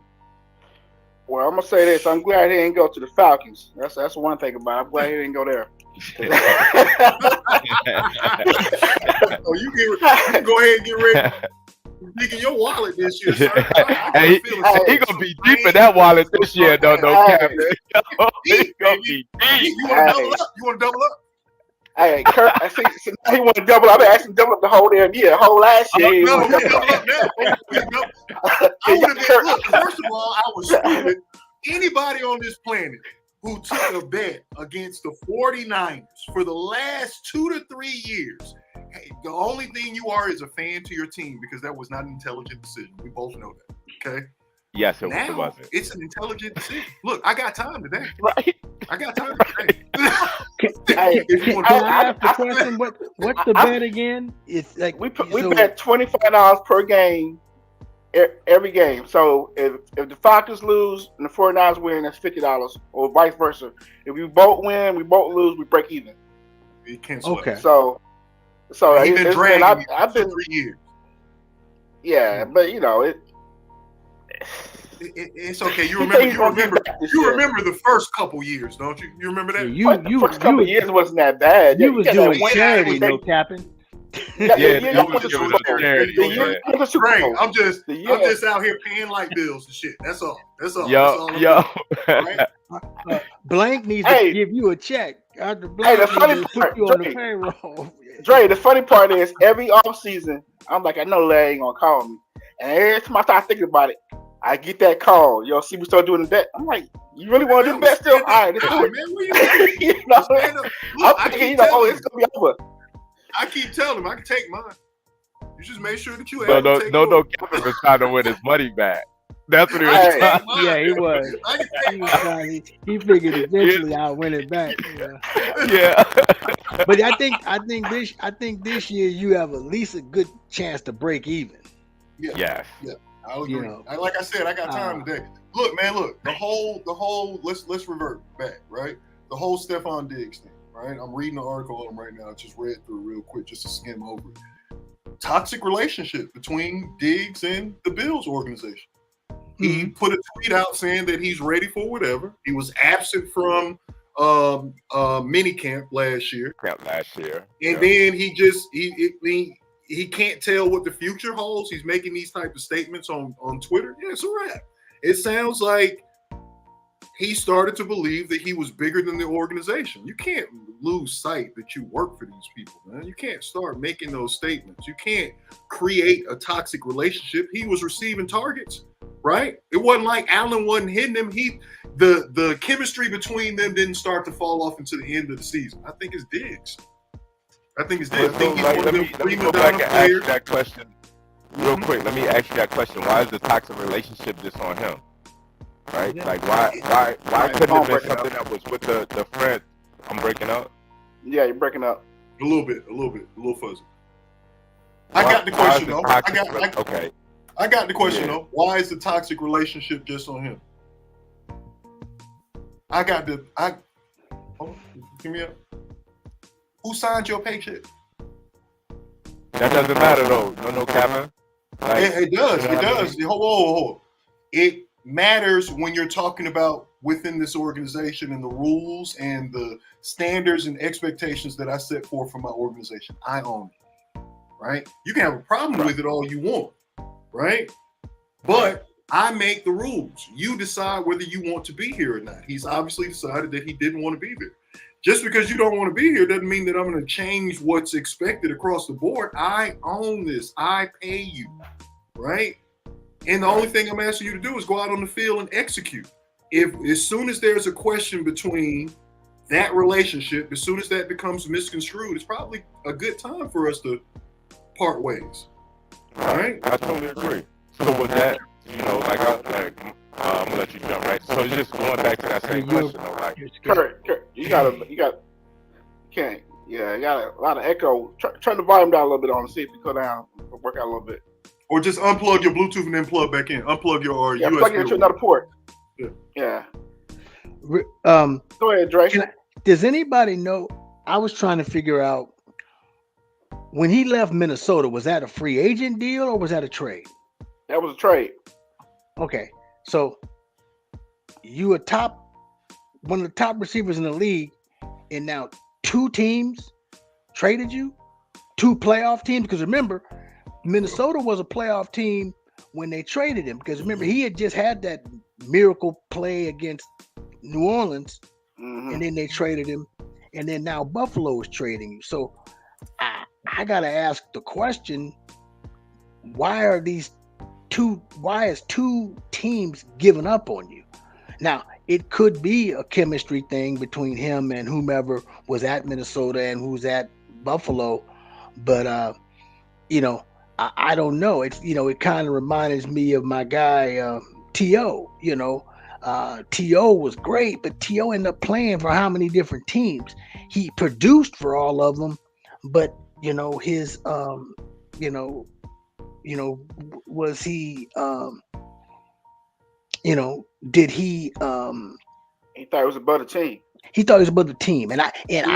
Well, I'm gonna say this. I'm glad he didn't go to the Falcons. That's one thing about it. I'm glad he didn't go there. Oh, you can go ahead and get ready. Dig in your wallet this year, sir. Hey, he gonna be deep in that wallet this year, though. No cap. He gonna be deep. You want to double up? You want to double up? Hey, Kurt, I see. So now he want to double. I've been asking him to double up the whole damn year. Whole last year, he No, want we to double double up now. I would have been. Look, first of all, I was stupid. Anybody on this planet who took a bet against the 49ers for the last 2 to 3 years, hey, the only thing you are is a fan to your team because that was not an intelligent decision. We both know that. Okay. Yes, it Now wasn't. it's an intelligent decision. Look, I got time today. Right. I got time today. Hey, If you want Can to- I ask the question? What's the bet again? It's like we so, bet $25 per game every game. So if the Falcons lose and the 49ers win, that's $50, or vice versa. If we both win, we both lose, we break even. You can't sweat. Okay. So He's been it's dragging I've me been for 3 years. yeah, but you know it. It's okay. You He said he's gonna remember. get back this You year. remember the first couple years, don't you? You remember that? you First couple of years wasn't that bad. you was got that doing win. charity, no capping. Yeah, Yeah, that it was was the Super a Bowl. charity, The year yeah. was the Super Right. Bowl. I'm just The year- out here paying light bills and shit. That's all. That's all. That's Yo, all I'm yo. doing, right? Blank needs Hey. to give you a check. After Blank the needs funny to part, put you on the Drake. payroll. Dre, the funny part is every offseason, I'm like, I know Larry ain't gonna call me. And every time I start thinking about it, I get that call. Yo, see, we start doing the bet. I'm like, you really want to do the bet still? All right, let's do Man, it. where you at? You know, Stand up. I'm Look, I thinking, keep you know, telling it's gonna be over. I keep telling him I can take mine. You just make sure that you No, have to take yours. Kevin was trying to win his money back. That's what he was I can trying. take mine. Yeah, he was. I can He take was mine. trying. He figured eventually I'll win it back. Yeah. Yeah. But I think this year you have at least a good chance to break even. Yes. I'll agree. You know. Like I said, I got time today. Look, man, the whole let's revert back, right? The whole Stephon Diggs thing, right? I'm reading the article on him right now. I just read through real quick just to skim over it. Toxic relationship between Diggs and the Bills organization. He put a tweet out saying that he's ready for whatever. He was absent from mini camp last year. Last year. And then he can't tell what the future holds. He's making these type of statements on Twitter. Yeah, it's a wrap. It sounds like he started to believe that he was bigger than the organization. You can't lose sight that you work for these people, man. You can't start making those statements. You can't create a toxic relationship. He was receiving targets, right? It wasn't like Allen wasn't hitting him. The chemistry between them didn't start to fall off until the end of the season. I think it's Diggs. I think he's one of them Let me prima go back donna and ask you players. that question real quick. Let me ask you that question. Why is the toxic relationship just on him? Right? Like why couldn't it have been something that was with the friend? I'm breaking up. Yeah, you're breaking up. A little fuzzy. I got the question though. Okay. I got the question though. Why is the toxic relationship just on him? Give me up. Who signed your paycheck? That doesn't matter though. No, Kevin. Like, It does. you know It what I does. Hold. It matters when you're talking about within this organization and the rules and the standards and expectations that I set forth for my organization. I own it, right? You can have a problem with it all you want, right? But I make the rules. You decide whether you want to be here or not. He's obviously decided that he didn't want to be there. Just because you don't want to be here doesn't mean that I'm going to change what's expected across the board. I own this. I pay you, right? And the only thing I'm asking you to do is go out on the field and execute. As soon as there's a question between that relationship, as soon as that becomes misconstrued, it's probably a good time for us to part ways. All right? I totally agree. So with that, I'm gonna let you jump right. So just going back to that same question, though, like Kurt, you got a lot of echo. Turn the volume down a little bit on, see if you go down, work out a little bit. Or just unplug your Bluetooth and then plug back in. Unplug your USB. Plug it into another port. Yeah. Go ahead, Dre. Does anybody know? I was trying to figure out when he left Minnesota, was that a free agent deal or was that a trade? That was a trade. Okay, so you one of the top receivers in the league, and now two teams traded you, two playoff teams. Because remember, Minnesota was a playoff team when they traded him. Because remember, he had just had that miracle play against New Orleans, and then they traded him. and then now Buffalo is trading you. So I gotta ask the question: why is two teams giving up on you? Now, it could be a chemistry thing between him and whomever was at Minnesota and who's at Buffalo, but I don't know. It's it kind of reminds me of my guy T.O. T.O. was great, but T.O. ended up playing for how many different teams? He produced for all of them, but his was he did he He thought it was above the team. he thought he was above the team, and I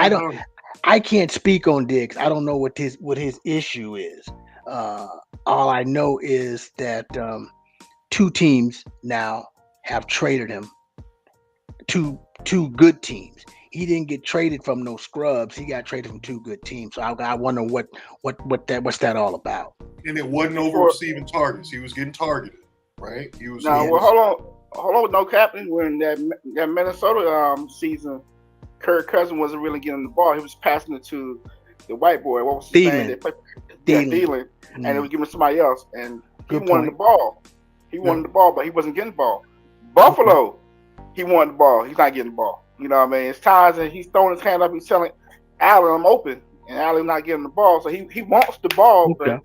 don't. No. I can't speak on Diggs. I don't know what his issue is. All I know is that two teams now have traded him. Two good teams. He didn't get traded from no scrubs. He got traded from two good teams. So I wonder what's that all about. And it wasn't over receiving targets. He was getting targeted, right? He was. Now, well, hold on, no captain. When that Minnesota season, Kirk Cousins wasn't really getting the ball. He was passing it to the white boy. What was his name? Thielen. And it was giving somebody else. And he wanted the ball. He wanted the ball, but he wasn't getting the ball. Buffalo, he wanted the ball. He's not getting the ball. You know what I mean? It's times and he's throwing his hand up. He's telling Allen, I'm open. And Allen's not getting the ball. So he wants the ball, but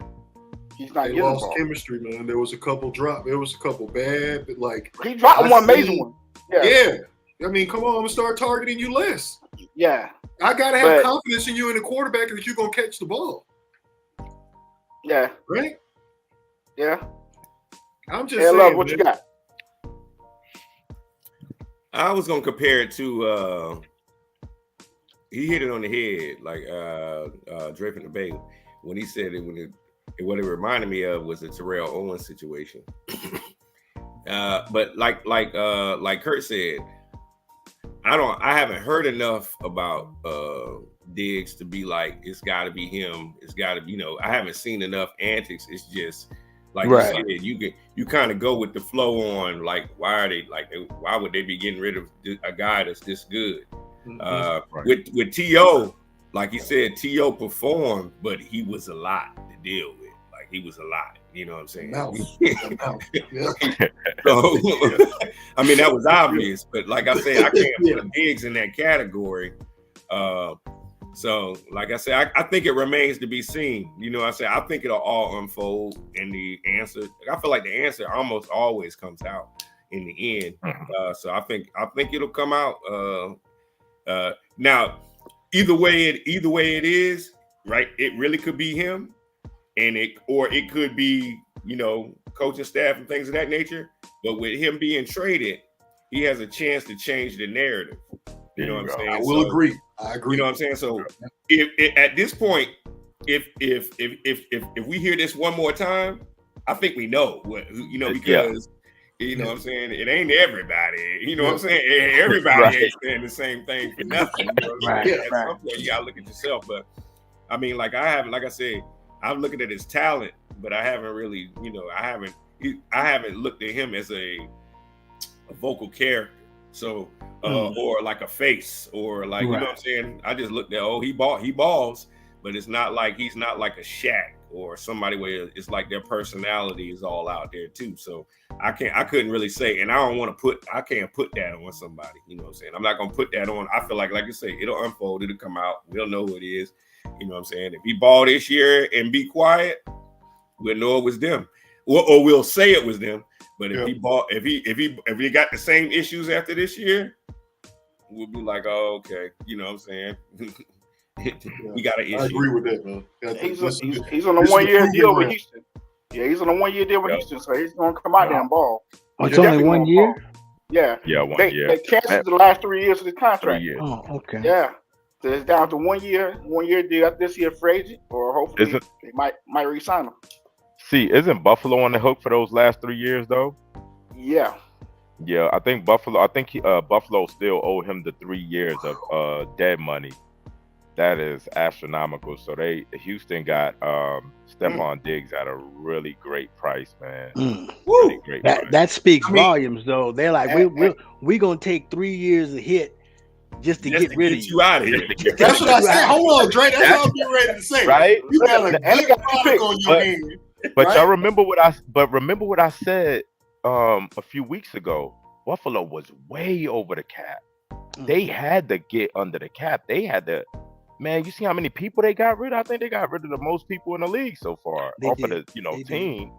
he's not getting the ball. Chemistry, man. There was a couple drop. There was a couple bad, but like he dropped one major one. Yeah. I mean, come on, I'm gonna start targeting you less. Yeah. I gotta have confidence in you in the quarterback that you're gonna catch the ball. Yeah. Right? Yeah. I'm just saying. Love, what you got? I was gonna compare it to he hit it on the head, like Drake in the Bay, when he said it what it reminded me of was the Terrell Owens situation. But like Kurt said, I haven't heard enough about Diggs to be like it's got to be him. It's got to be, I haven't seen enough antics. It's just like you said, you kind of go with the flow on like why would they be getting rid of a guy that's this good? With T.O., like you said, T.O. performed, but he was a lot to deal with. Like he was a lot. You know what I'm saying? So, I mean, that was obvious, but like I said, I can't put Diggs in that category. So, like I said, I think it remains to be seen. I think it'll all unfold in the answer. I feel like the answer almost always comes out in the end. So I think it'll come out. Now, either way it is, right? It really could be him. Or it could be, coaching staff and things of that nature. But with him being traded, he has a chance to change the narrative. You know what I'm saying? I will agree. I agree. You know what I'm saying? So if at this point, if we hear this one more time, I think we know because you know what I'm saying, it ain't everybody. You know what I'm saying? Everybody ain't saying the same thing for nothing. You know what I'm saying? At some point, you gotta look at yourself. But I mean, like I said, I'm looking at his talent, but I haven't really, I haven't looked at him as a vocal character. So, or like a face, or like, you know what I'm saying? I just looked at, he balls, but it's not like, he's not like a Shaq or somebody where it's like their personality is all out there too. So I couldn't really say, and I can't put that on somebody, you know what I'm saying? I'm not going to put that on. I feel like you say, it'll unfold, it'll come out. We'll know who it is. You know what I'm saying? If he balled this year and be quiet, we'll know it was them, or we'll say it was them. But if he bought, if he got the same issues after this year, we'll be like, oh, okay, you know what I'm saying? We got an issue. I agree with that, man. He's on a 1 year deal with Houston. Yeah, he's on a 1 year deal with Houston, so he's gonna come out there and ball. Oh, it's only 1 year? Yeah. Yeah, 1 year. They canceled the last 3 years of the contract. 3 years. Oh, okay. Yeah. So it's down to 1 year deal after this year free agent, or hopefully they might re-sign him. See, isn't Buffalo on the hook for those last 3 years though? Yeah. Yeah, I think Buffalo still owe him the 3 years of dead money. That is astronomical. So Houston got Stephon Diggs at a really great price, man. Really great price. That speaks volumes though. They're like, we're gonna take 3 years of hit just to get rid of you. out of here. That's what I said. Hold on, Dre. That's what I was getting ready to say. Right? You got a And they good got product on your hand. But Right? y'all remember what I said a few weeks ago. Buffalo was way over the cap. They had to get under the cap. They had to. Man, you see how many people they got rid of? I think they got rid of the most people in the league so far They off did. of the They team.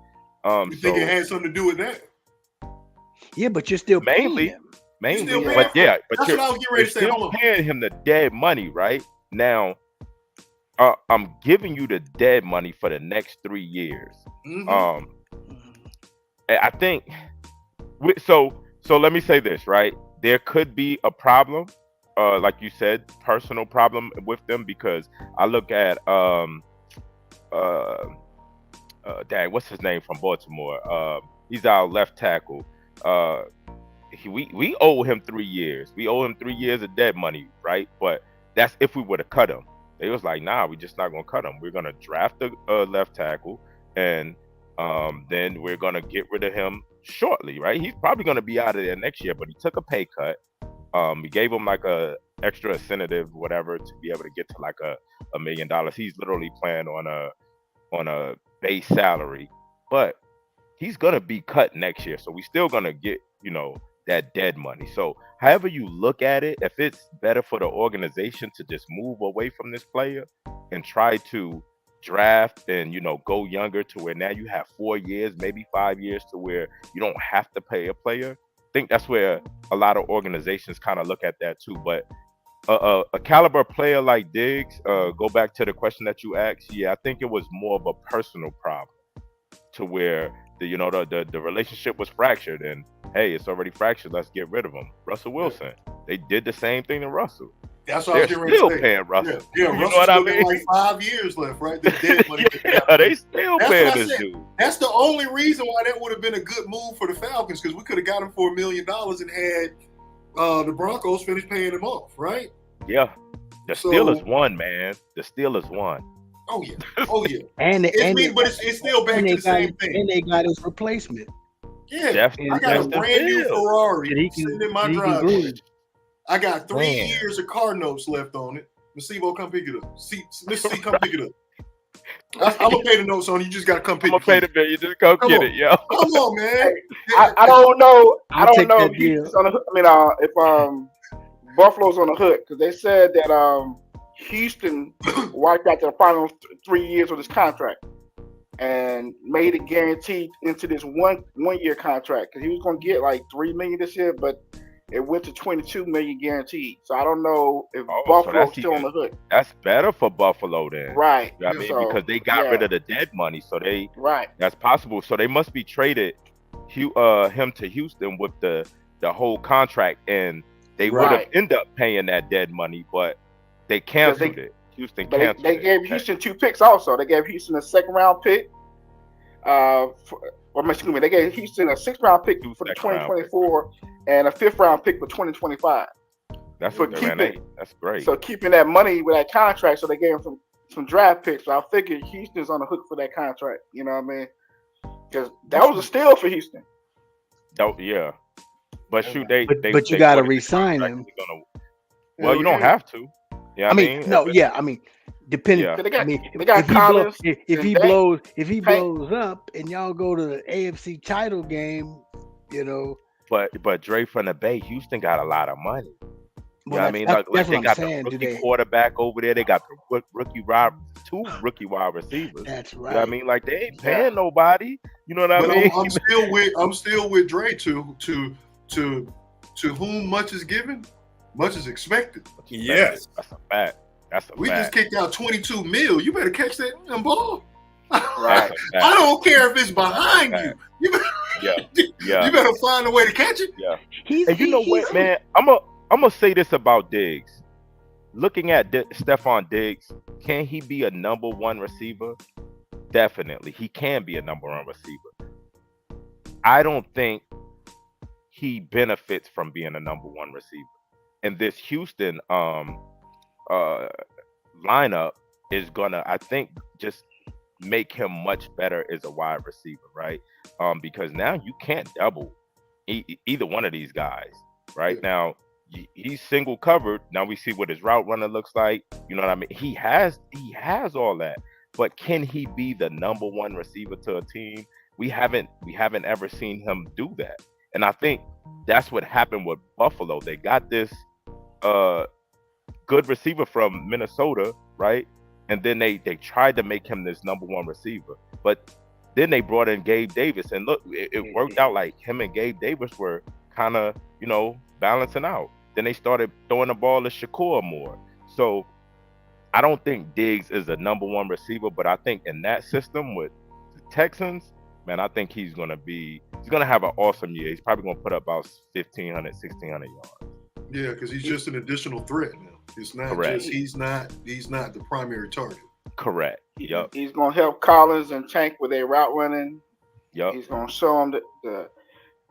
You think it had something to do with that? Yeah, but you're still Mainly. paying him. Mainly, still paying but yeah, but That's you're, what I was getting you're ready to say. still Hold on. paying him the dead money, right? Now, I'm giving you the dead money for the next 3 years. Mhm. I think so let me say this, right? There could be a problem, like you said, personal problem with them, because I look at what's his name from Baltimore? He's our left tackle. We owe him 3 years. We owe him 3 years of dead money, right? But that's if we were to cut him. They was like, nah, we're just not gonna cut him. We're gonna draft the left tackle, and then we're gonna get rid of him shortly, right? He's probably gonna be out of there next year, but he took a pay cut. We gave him like a extra incentive, whatever, to be able to get to like $1 million. He's literally playing on a base salary, but he's gonna be cut next year, so we still gonna get that dead money. So however you look at it, if it's better for the organization to just move away from this player and try to draft and go younger to where now you have 4 years, maybe 5 years, to where you don't have to pay a player. I think that's where a lot of organizations kind of look at that too. But a caliber player like Diggs, go back to the question that you asked. Yeah, I think it was more of a personal problem, to where the relationship was fractured, and hey, it's already fractured. Let's get rid of him. Russell Wilson. They did the same thing to Russell. That's what I was They're getting ready still to say. paying Russell. Yeah, You know Russell's what I still got mean? like 5 years left, right? The dead money. Yeah, they still That's paying what I this said. dude. That's the only reason why that would have been a good move for the Falcons, because we could have got him for $1 million and had the Broncos finish paying him off, right? Yeah. The Steelers won, man. The Steelers won. Oh yeah, oh yeah. And it's still back to the same thing. And they got his replacement. Yeah, I got a brand new Ferrari sitting in my driveway. I got 3 years of car notes left on it. Masibo, come pick it up. Miss C, come pick it up. I'm gonna pay the notes on it. You just gotta come pick it up. I'm gonna pay the bill. You just come get it, yo. Come on, man. I don't know. I don't know that deal. if Buffalo's on the hook, because they said that Houston wiped out the final 3 years of his contract and made it guaranteed into this one year contract, because he was going to get like $3 million this year, but it went to $22 million guaranteed. So I don't know if Buffalo's still on the hook. That's better for Buffalo then, right? You know what I mean, because they got rid of the dead money, so that's possible. So they must be traded him to Houston with the whole contract, and they would have ended up paying that dead money, but they canceled it. Houston canceled it. They gave Houston 2 picks also. They gave Houston a second round pick. They gave Houston a 6th round pick for the 2024 and a 5th round pick for 2025. That's great. So keeping that money with that contract, so they gave him some draft picks. So I figured Houston's on the hook for that contract. You know what I mean? Because that was a steal for Houston. Oh yeah, but shoot, but you got to re-sign him. Well, you don't have to. Yeah, I mean, depending. Yeah. They got if he blows up and y'all go to the AFC title game, But Dre from the Bay, Houston got a lot of money. Well, you know what I mean? Like they got the rookie quarterback over there. They got the two rookie wide receivers. That's right. You know what I mean? Like they ain't paying nobody. You know what I mean? I'm still with Dre to whom much is given, much is expected. Yes, that's a fact. We just kicked out 22 mil. You better catch that ball. Right. I don't care if it's behind you. You better find a way to catch it. Yeah. And you know what, man? I'm gonna say this about Diggs. Looking at Stephon Diggs, can he be a number 1 receiver? Definitely, he can be a number 1 receiver. I don't think he benefits from being a number 1 receiver. And this Houston lineup is gonna, I think, just make him much better as a wide receiver, right? Because now you can't double either one of these guys, right? Now he's single covered. Now we see what his route runner looks like. You know what I mean? He has all that. But can he be the number one receiver to a team? We haven't ever seen him do that. And I think that's what happened with Buffalo. They got this good receiver from Minnesota, right? And then they tried to make him this number one receiver. But then they brought in Gabe Davis. And look, it worked out like him and Gabe Davis were kind of, balancing out. Then they started throwing the ball to Shakur more. So I don't think Diggs is the number one receiver, but I think in that system with the Texans, man, I think he's going to have an awesome year. He's probably going to put up about 1,500, 1,600 yards. Yeah, because he's just an additional threat now. It's not Correct. just he's not the primary target. Correct. Yep. He's going to help Collins and Tank with their route running. Yep. He's going to show them the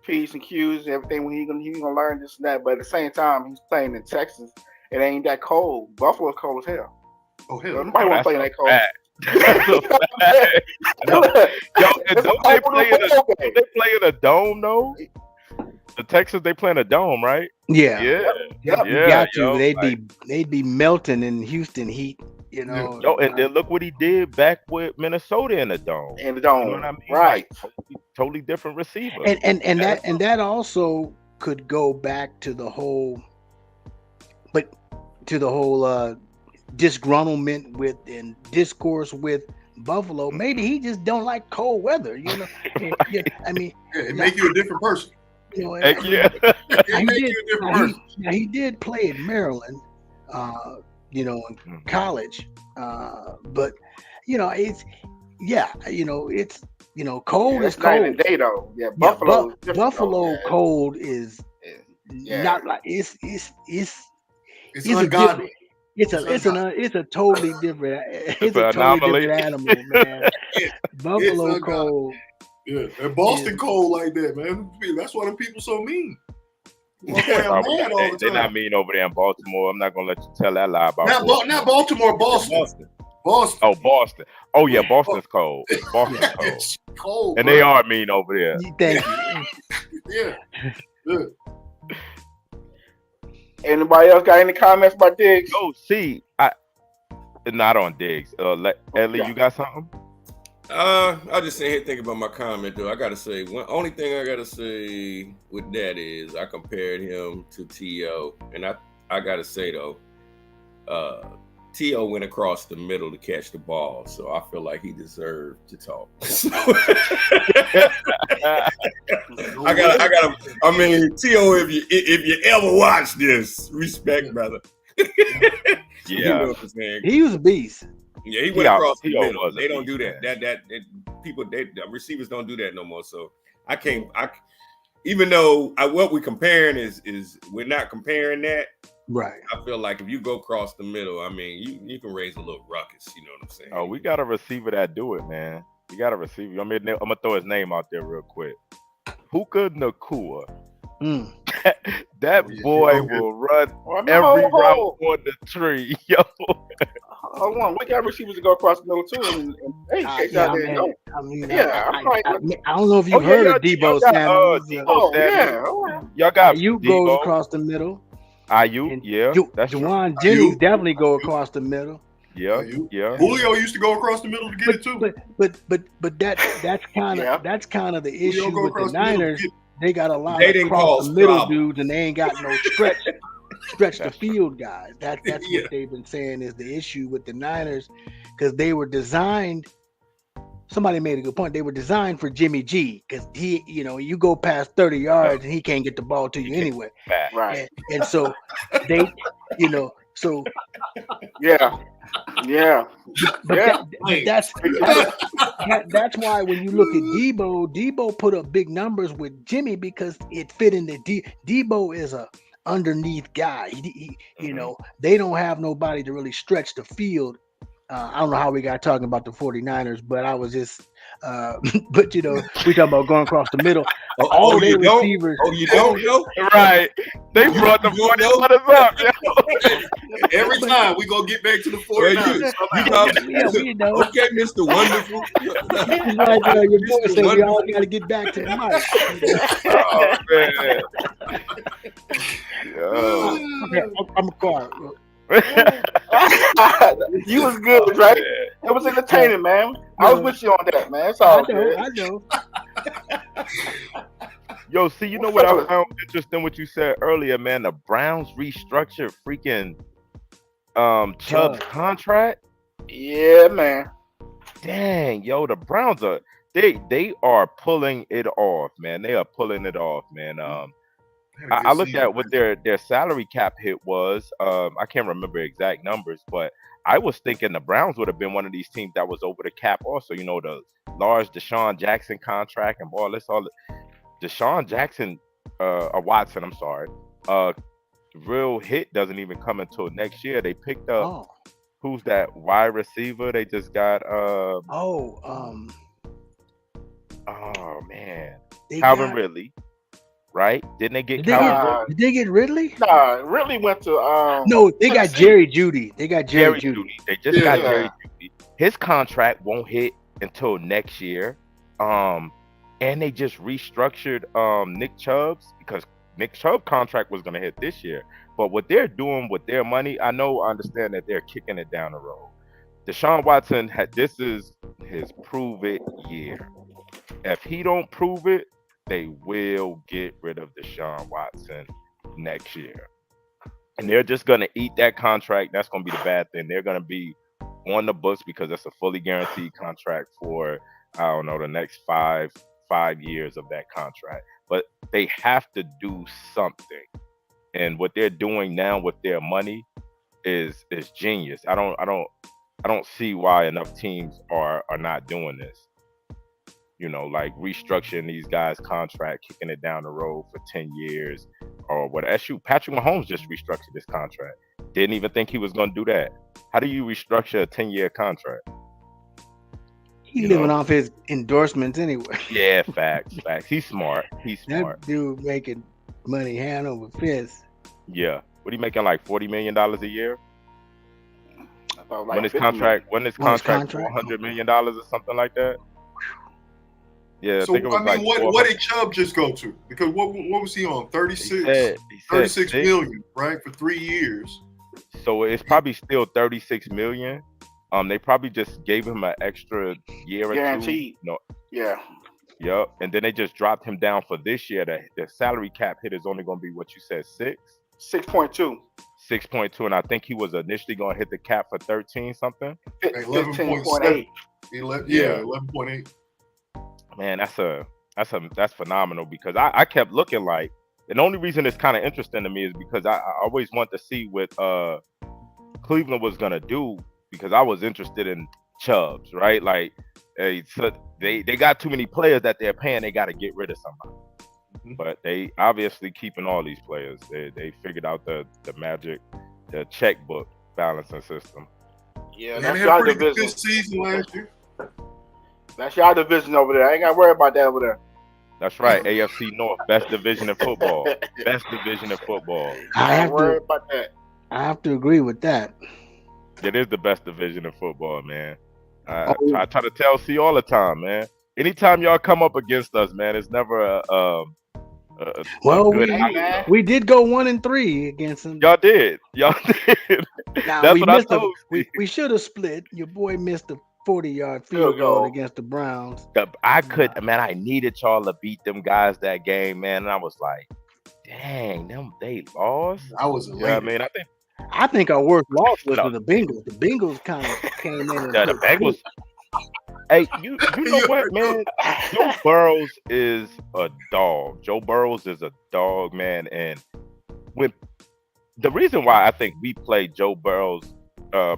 P's and Q's, everything when he's gonna learn this and that. But at the same time, he's playing in Texas. It ain't that cold. Buffalo's cold as hell. Oh hell, Nobody want to play in that cold. Don't they play in a dome though? The Texans, they play in a dome, right? Yeah. Yep. You got to. They'd be melting in Houston heat. And then look what he did back with Minnesota in the dome. In the dome, you know what I mean? Right? Like, totally different receiver. And that also could go back to the whole, disgruntlement with and discourse with Buffalo. Maybe he just don't like cold weather. it make you a different person. He did play at Maryland. In college, but it's cold is cold. Night and day though. Yeah, Buffalo cold is not like it's ungodly. It's a totally different. It's a totally different animal, man. Buffalo cold. Yeah, and Boston cold like that, man. That's why the people so mean. They're not mean over there in Baltimore. I'm not gonna let you tell that lie about not Baltimore, Boston. Oh, Boston. Oh yeah, Boston's cold. Boston's cold. It's cold, and bro. they are mean over there. Thank you. Yeah. Anybody else got any comments about Diggs? Oh, see, not on Diggs. Ellie, you got something? I'll just sit here thinking about my comment though. I gotta say, only thing I gotta say with that is I compared him to T.O. and I gotta say though, T.O. went across the middle to catch the ball, so I feel like he deserved to talk. I mean, T.O., if you ever watch this, respect, brother. Yeah, you know what I'm saying? He was a beast. Yeah, he went across the middle. They don't do that. The receivers don't do that no more. So I can't. Even though what we're comparing is we're not comparing that. Right. I feel like if you go across the middle, I mean, you can raise a little ruckus. You know what I'm saying? Oh, we got a receiver that do it, man. We got a receiver. I'm gonna throw his name out there real quick. Puka Nacua. That boy will run every route on the tree, yo. Hold on, we got receivers to go across the middle too, and they catch out there and go. I don't know if you've heard of Debo Samuel. Y'all got Ayuk goes across the middle. Ayuk, yeah. Juwan Jennings definitely go across the middle. Yeah. Julio used to go across the middle to get it too. But that's kind of the issue with the Niners. They got a lot of cross the middle dudes, and they ain't got no stretch the field guys. That's what they've been saying is the issue with the Niners, because they were designed. Somebody made a good point. They were designed for Jimmy G, because he, you go past 30 yards and he can't get the ball to you anyway. Right. And so they, so yeah. But that's why when you look at Debo put up big numbers with Jimmy because it fit in the Debo is a underneath guy. He they don't have nobody to really stretch the field. I don't know how we got talking about the 49ers, but I was just we talking about going across the middle. All their receivers. Oh, you don't know? Right. They brought the 49ers up. Every time we gonna get back to the 49ers. Okay, Mr. Wonderful. Your boy said we all got to get back to the mic. Oh, man. Yo. Okay, I'm a car. You was good, right? Yeah. It was entertaining, man. I was with you on that, man. It's all good. I know. Yo, see, you know what I found interesting what you said earlier, man? The Browns restructured freaking Chubb's contract. Yeah, man. Dang, yo, the Browns are they are pulling it off, man. They are pulling it off, man. I looked at what their salary cap hit was. I can't remember exact numbers, but I was thinking the Browns would have been one of these teams that was over the cap also. You know, the large Deshaun Jackson contract and all this. Deshaun Jackson, Watson, I'm sorry. Real hit doesn't even come until next year. They picked up who's that wide receiver? They just got oh man, Calvin Ridley. Right? Didn't they get Calvin? Did they get Ridley? Nah, Ridley went to no, they got Jerry Jeudy. They got Jerry Jeudy. They just got Jerry Jeudy. His contract won't hit until next year. And they just restructured Nick Chubb's because Nick Chubb's contract was gonna hit this year. But what they're doing with their money, I understand that they're kicking it down the road. Deshaun Watson this is his prove it year. If he don't prove it, they will get rid of Deshaun Watson next year. And they're just going to eat that contract. That's going to be the bad thing. They're going to be on the books because that's a fully guaranteed contract for, I don't know, the next five years of that contract. But they have to do something. And what they're doing now with their money is genius. I don't see why enough teams are not doing this. You know, like restructuring these guys' contract, kicking it down the road for 10 years or what. Patrick Mahomes just restructured his contract. Didn't even think he was going to do that. How do you restructure a 10-year contract? He's living off his endorsements anyway. Yeah, facts. He's smart. That dude making money hand over fist. Yeah. What are you making, like $40 million a year? Like when his contract $100 million or something like that? Yeah, so, I think it was what did Chubb just go to? Because what was he on? 36 million, right? For 3 years. So it's probably still 36 million. They probably just gave him an extra year or guaranteed. 2. No. Yeah. Yep. And then they just dropped him down for this year. The salary cap hit is only going to be what you said, 6.2. 6.2, and I think he was initially going to hit the cap for 13 something. 15.8. 11.8. Man, that's phenomenal because I kept looking like, and the only reason it's kind of interesting to me is because I always want to see what Cleveland was gonna do because I was interested in Chubbs, right? Like, so they got too many players that they're paying, they got to get rid of somebody. Mm-hmm. But they obviously keeping all these players. They figured out the magic, the checkbook balancing system. Yeah, that's y'all division. Good season last year. That's y'all division over there. I ain't got to worry about that over there. That's right. AFC North, best division in football. Best division in football. I have worry about that. I have to agree with that. It is the best division in football, man. I try to tell C all the time, man. Anytime y'all come up against us, man, it's never we did go 1-3 against them. Y'all did. Now, that's what I told you. We should have split. Your boy missed a 40-yard field goal against the Browns. I needed y'all to beat them guys that game, man. And I was like, dang, they lost. I was elated. I think our worst loss was to the Bengals. The Bengals kind of came in. The Bengals. Hey, you know what, man? Joe Burrows is a dog. Joe Burrows is a dog, man. And when the reason why I think we play Joe Burrows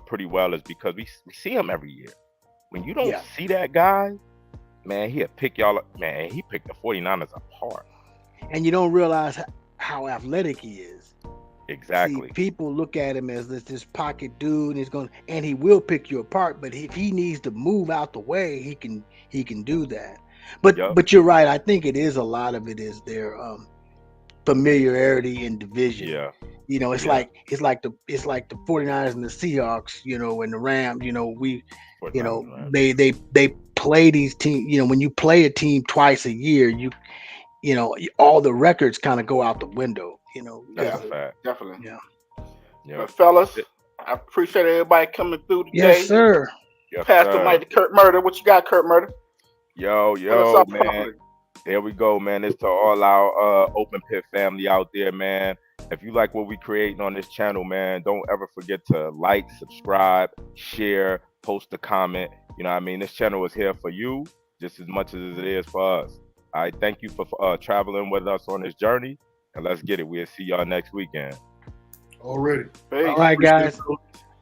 pretty well is because we see him every year. When you don't see that guy, man, he'll pick y'all up. Man, he picked the 49ers apart. And you don't realize how athletic he is. Exactly. See, people look at him as this pocket dude, and he will pick you apart. But if he needs to move out the way, he can do that. But you're right. I think a lot of it is their familiarity in division. Yeah. You know, it's like the 49ers and the Seahawks, and the Rams, they play these teams, when you play a team twice a year, all the records kind of go out the window. That's because a fact. Definitely. yeah. Yeah. But fellas, I appreciate everybody coming through today. Yes, sir. Yes, Pass the sir. mic to Kurt Murder. What you got, Kurt Murder? Yo, Cut us off man. properly. There we go, man. It's to all our open pit family out there, man. If you like what we creating on this channel, man, don't ever forget to like, subscribe, share, post a comment. You know what I mean? This channel is here for you just as much as it is for us. I thank you for traveling with us on this journey, and let's get it. We'll see y'all next weekend. Already. Peace. All right, guys. Appreciate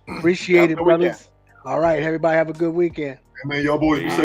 it. Appreciate Have a it, good weekend. brothers. All right, everybody have a good weekend. And man, y'all boys be Peace. safe.